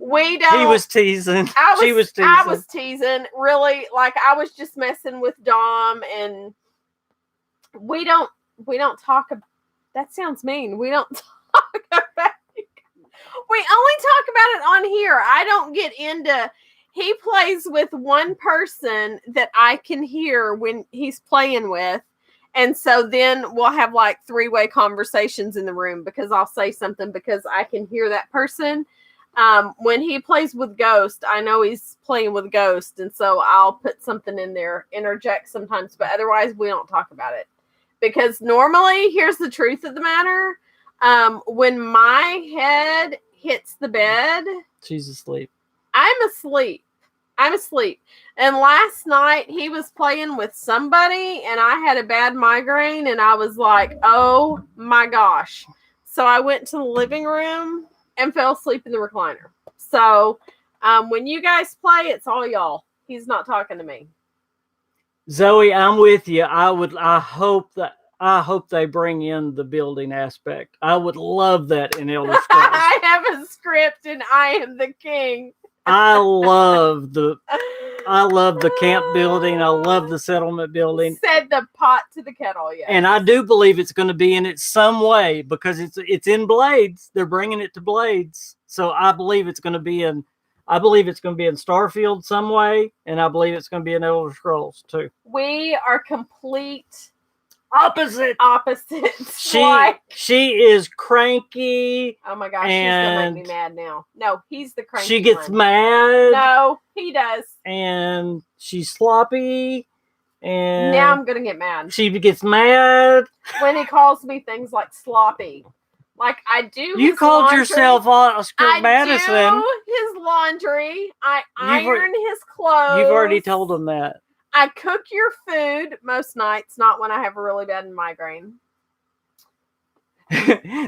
We don't. He was teasing. She was teasing. I was teasing. Really, like I was just messing with Dom, and we don't talk about. That sounds mean. We don't talk about it. We only talk about it on here. I don't get into. He plays with one person that I can hear when he's playing with. And so then we'll have like 3-way conversations in the room because I'll say something because I can hear that person. When he plays with Ghost, I know he's playing with Ghost. And so I'll put something in there, interject sometimes, but otherwise we don't talk about it. Because normally, here's the truth of the matter. When my head hits the bed, she's asleep. I'm asleep. I'm asleep. And last night he was playing with somebody and I had a bad migraine and I was like, oh my gosh. So I went to the living room and fell asleep in the recliner. So when you guys play, it's all y'all. He's not talking to me. Zoe, I'm with you. I hope they bring in the building aspect. I would love that in Elder Scrolls. I have a script and I am the king. I love the camp building. I love the settlement building. Said the pot to the kettle, yeah. And I do believe it's going to be in it some way because it's in Blades. They're bringing it to Blades, so I believe it's going to be in. I believe it's going to be in Starfield some way, and I believe it's going to be in Elder Scrolls too. We are complete opposites. She is cranky. Oh my gosh, she's gonna make me mad now. No, he's the cranky. She gets one. mad. No, he does. And she's sloppy. And now I'm gonna get mad. She gets mad when he calls me things like sloppy. Like I do. You called laundry. Yourself Oscar Madison. I do his laundry. I iron his clothes. You've already told him that. I cook your food most nights, not when I have a really bad migraine.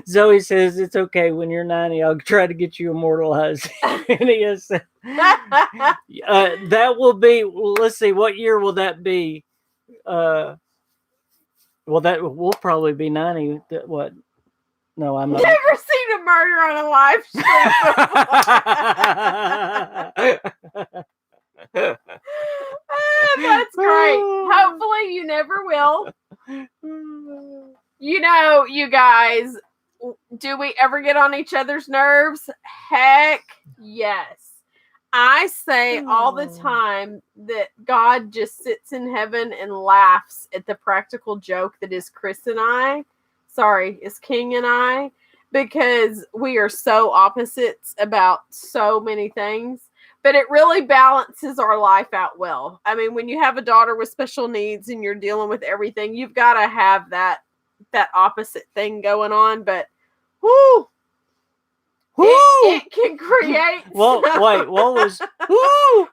Zoe says it's okay when you're 90. I'll try to get you immortalized. And he has that will be. Let's see, what year will that be? Well, that will probably be 90. What? No, I'm not. Never seen a murder on a live stream. That's great. Hopefully you never will. You know, you guys, do we ever get on each other's nerves? Heck yes. I say all the time that God just sits in heaven and laughs at the practical joke that is Chris and I. Sorry, is King and I, because we are so opposites about so many things, but it really balances our life out well. I mean, when you have a daughter with special needs and you're dealing with everything, you've got to have that opposite thing going on, but whoo, it can create. Well, wait, what was whoo?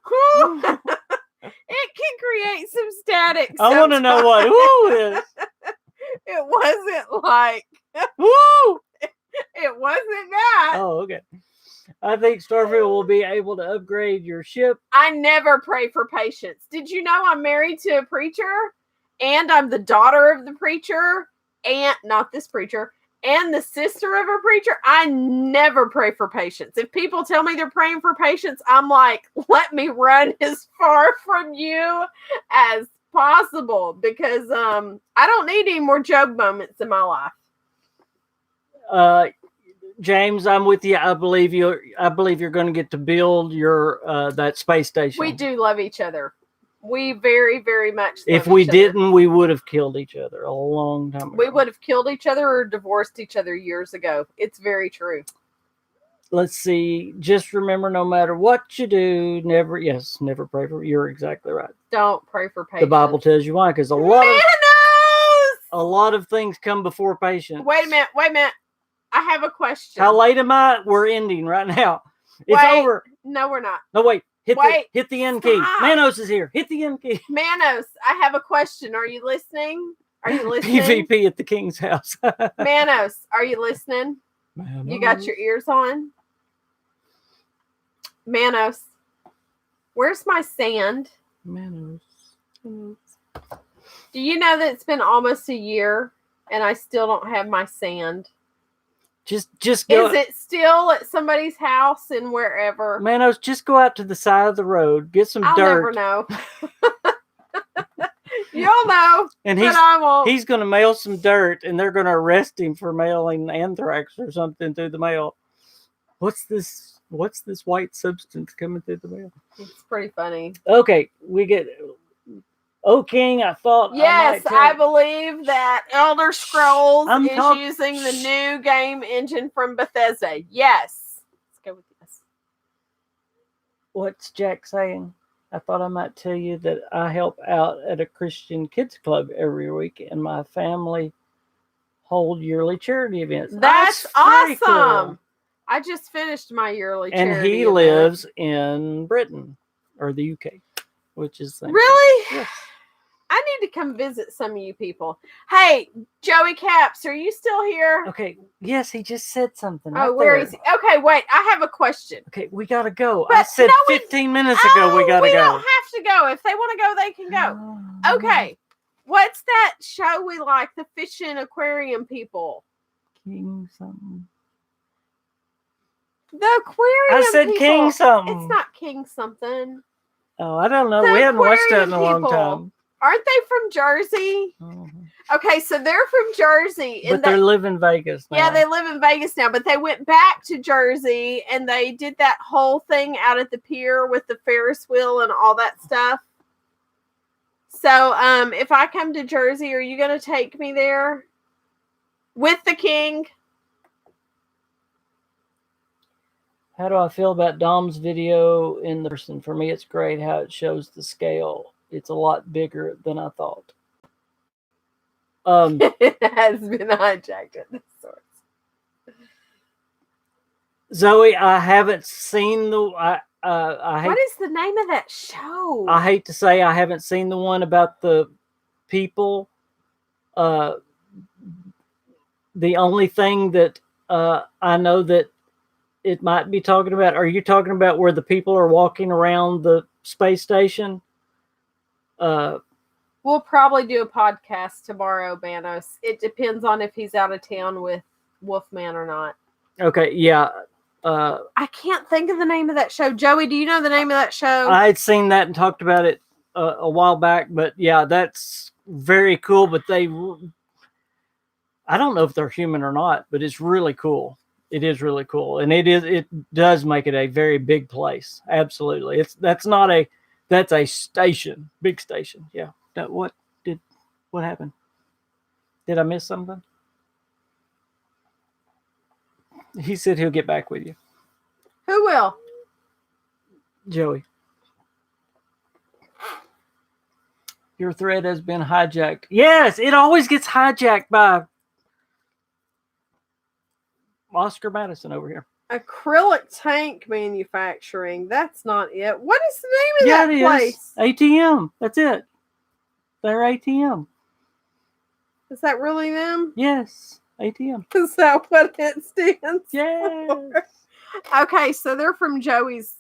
It can create some static. I want to know what whoo is. It wasn't like woo. It wasn't that. Oh, okay. I think Starfield will be able to upgrade your ship. I never pray for patience. Did you know I'm married to a preacher? And I'm the daughter of the preacher. And not this preacher. And the sister of a preacher. I never pray for patience. If people tell me they're praying for patience, I'm like, let me run as far from you as possible, because I don't need any more Job moments in my life. James, I'm with you. I believe you're going to get to build your that space station. We do love each other. We very, very much love if we didn't, we would have killed each other a long time ago. We would have killed each other or divorced each other years ago. It's very true. Let's see. Just remember, no matter what you do, never pray for. You're exactly right. Don't pray for patience. The Bible tells you why, because a lot of things come before patience. Wait a minute. I have a question. How late am I? We're ending right now. It's over. No, we're not. No, wait. Hit the end key. Manos is here. Hit the end key. Manos, I have a question. Are you listening? PvP at the King's house. Manos, are you listening? Manos. You got your ears on? Manos, where's my sand? Manos. Do you know that it's been almost a year and I still don't have my sand? Just go. Is it still at somebody's house and wherever? Manos, just go out to the side of the road, get some dirt. I'll never know. You'll know, and but I won't. He's going to mail some dirt, and they're going to arrest him for mailing anthrax or something through the mail. What's this white substance coming through the mail? It's pretty funny. Okay, we get. Oh, King, I thought. Yes, I believe that Elder Scrolls is using the new game engine from Bethesda. Yes. Let's go with this. What's Jack saying? I thought I might tell you that I help out at a Christian kids club every week, and my family hold yearly charity events. That's awesome. Cool. I just finished my yearly charity event. And he event. lives in Britain. or the UK, which is the same Really? thing. Yes. I need to come visit some of you people. Hey, Joey Caps, are you still here? Okay. Yes, he just said something. Oh, right where there. is he? Okay, wait. I have a question. Okay, we gotta go. But I said no, we- 15 minutes ago we gotta we go. don't have to go. If they want to go, they can go. Okay. What's that show we like? The fish and aquarium people. King something. The aquarium I said people. King something. It's not King something. Oh, I don't know. The We haven't watched that in a aquarium long people. time. Aren't they from Jersey? Mhm. Okay, so they're from Jersey. But they live in Vegas now. Yeah, they live in Vegas now, but they went back to Jersey and they did that whole thing out at the pier with the Ferris wheel and all that stuff. So, if I come to Jersey, are you going to take me there with the king? How do I feel about Dom's video in the person? For me, it's great how it shows the scale. It's a lot bigger than I thought. It has been hijacked at this source. Zoe, I haven't seen the. I hate. What is the name of that show? I hate to say I haven't seen the one about the people. The only thing that I know that it might be talking about. Are you talking about where the people are walking around the space station? We'll probably do a podcast tomorrow, Banos. It depends on if he's out of town with Wolfman or not. Okay, yeah. I can't think of the name of that show. Joey, do you know the name of that show? I had seen that and talked about it a while back, but yeah, that's very cool. But I don't know if they're human or not, but it's really cool. It is really cool, and it does make it a very big place. Absolutely, that's a station, big station. Yeah. What happened? Did I miss something? He said he'll get back with you. Who will? Joey. Your thread has been hijacked. Yes, it always gets hijacked by Oscar Madison over here. Acrylic Tank Manufacturing. That's not it. What is the name of that place? ATM. That's it. They're ATM. Is that really them? Yes. ATM. Is that what it stands Yes. for? Okay, so they're from Joey's.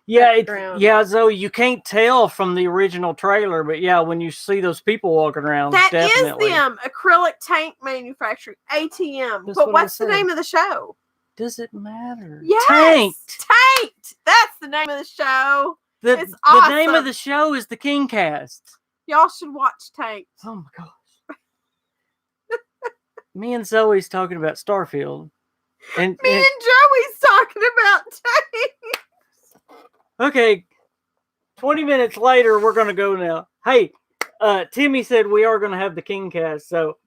Yeah, Zoe, you can't tell from the original trailer, but yeah, when you see those people walking around, That definitely. is them. Acrylic Tank Manufacturing. ATM. That's but what what's I the said. name of the show? Does it matter? Yes. Tanked. Tanked. That's the name of the show. The It's name of awesome. the show is the King Cast. Y'all should watch Tanked. Oh my gosh. Me and Zoe's talking about Starfield. And Me and Joey's talking about Tanked. okay, 20 minutes later, we're going to go now. Hey, Timmy said we are going to have the King Cast. So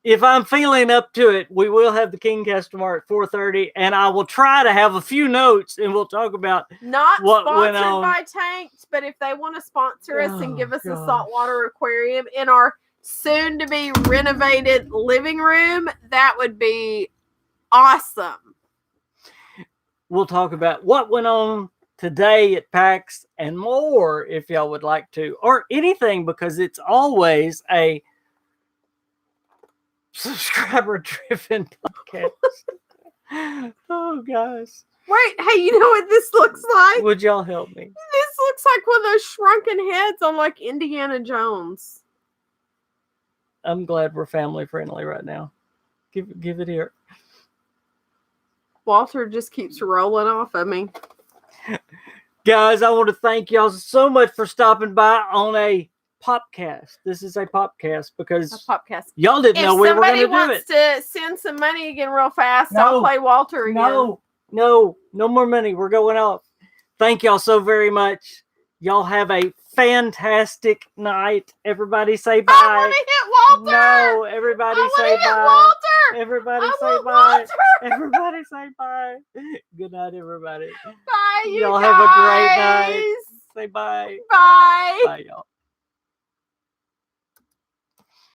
if I'm feeling up to it, we will have the King Cast tomorrow at 4:30. And I will try to have a few notes and we'll talk about Not what went sponsored on. by Tanked, but if they want to sponsor us and give us a gosh. saltwater aquarium in our soon to be renovated living room, that would be awesome. We'll talk about what went on today at PAX and more if y'all would like to, or anything, because it's always a subscriber driven podcast. Oh gosh. Wait, hey, you know what this looks like? Would y'all help me? This looks like one of those shrunken heads on like Indiana Jones. I'm glad we're family friendly right now. Give it here. Walter just keeps rolling off of me. Guys, I want to thank y'all so much for stopping by on a popcast. This is a popcast because A podcast. y'all didn't know we were going to If do somebody it. wants to send some money again real fast, No. I'll play Walter again. No more money. We're going off. Thank y'all so very much. Y'all have a fantastic night. Everybody say bye. I want to hit Walter. No, everybody I say want to hit bye. Walter. Everybody I say want bye. Walter. Everybody say bye. Good night, everybody. Bye, you Y'all guys. have a great night. Say bye. Bye. Bye, y'all.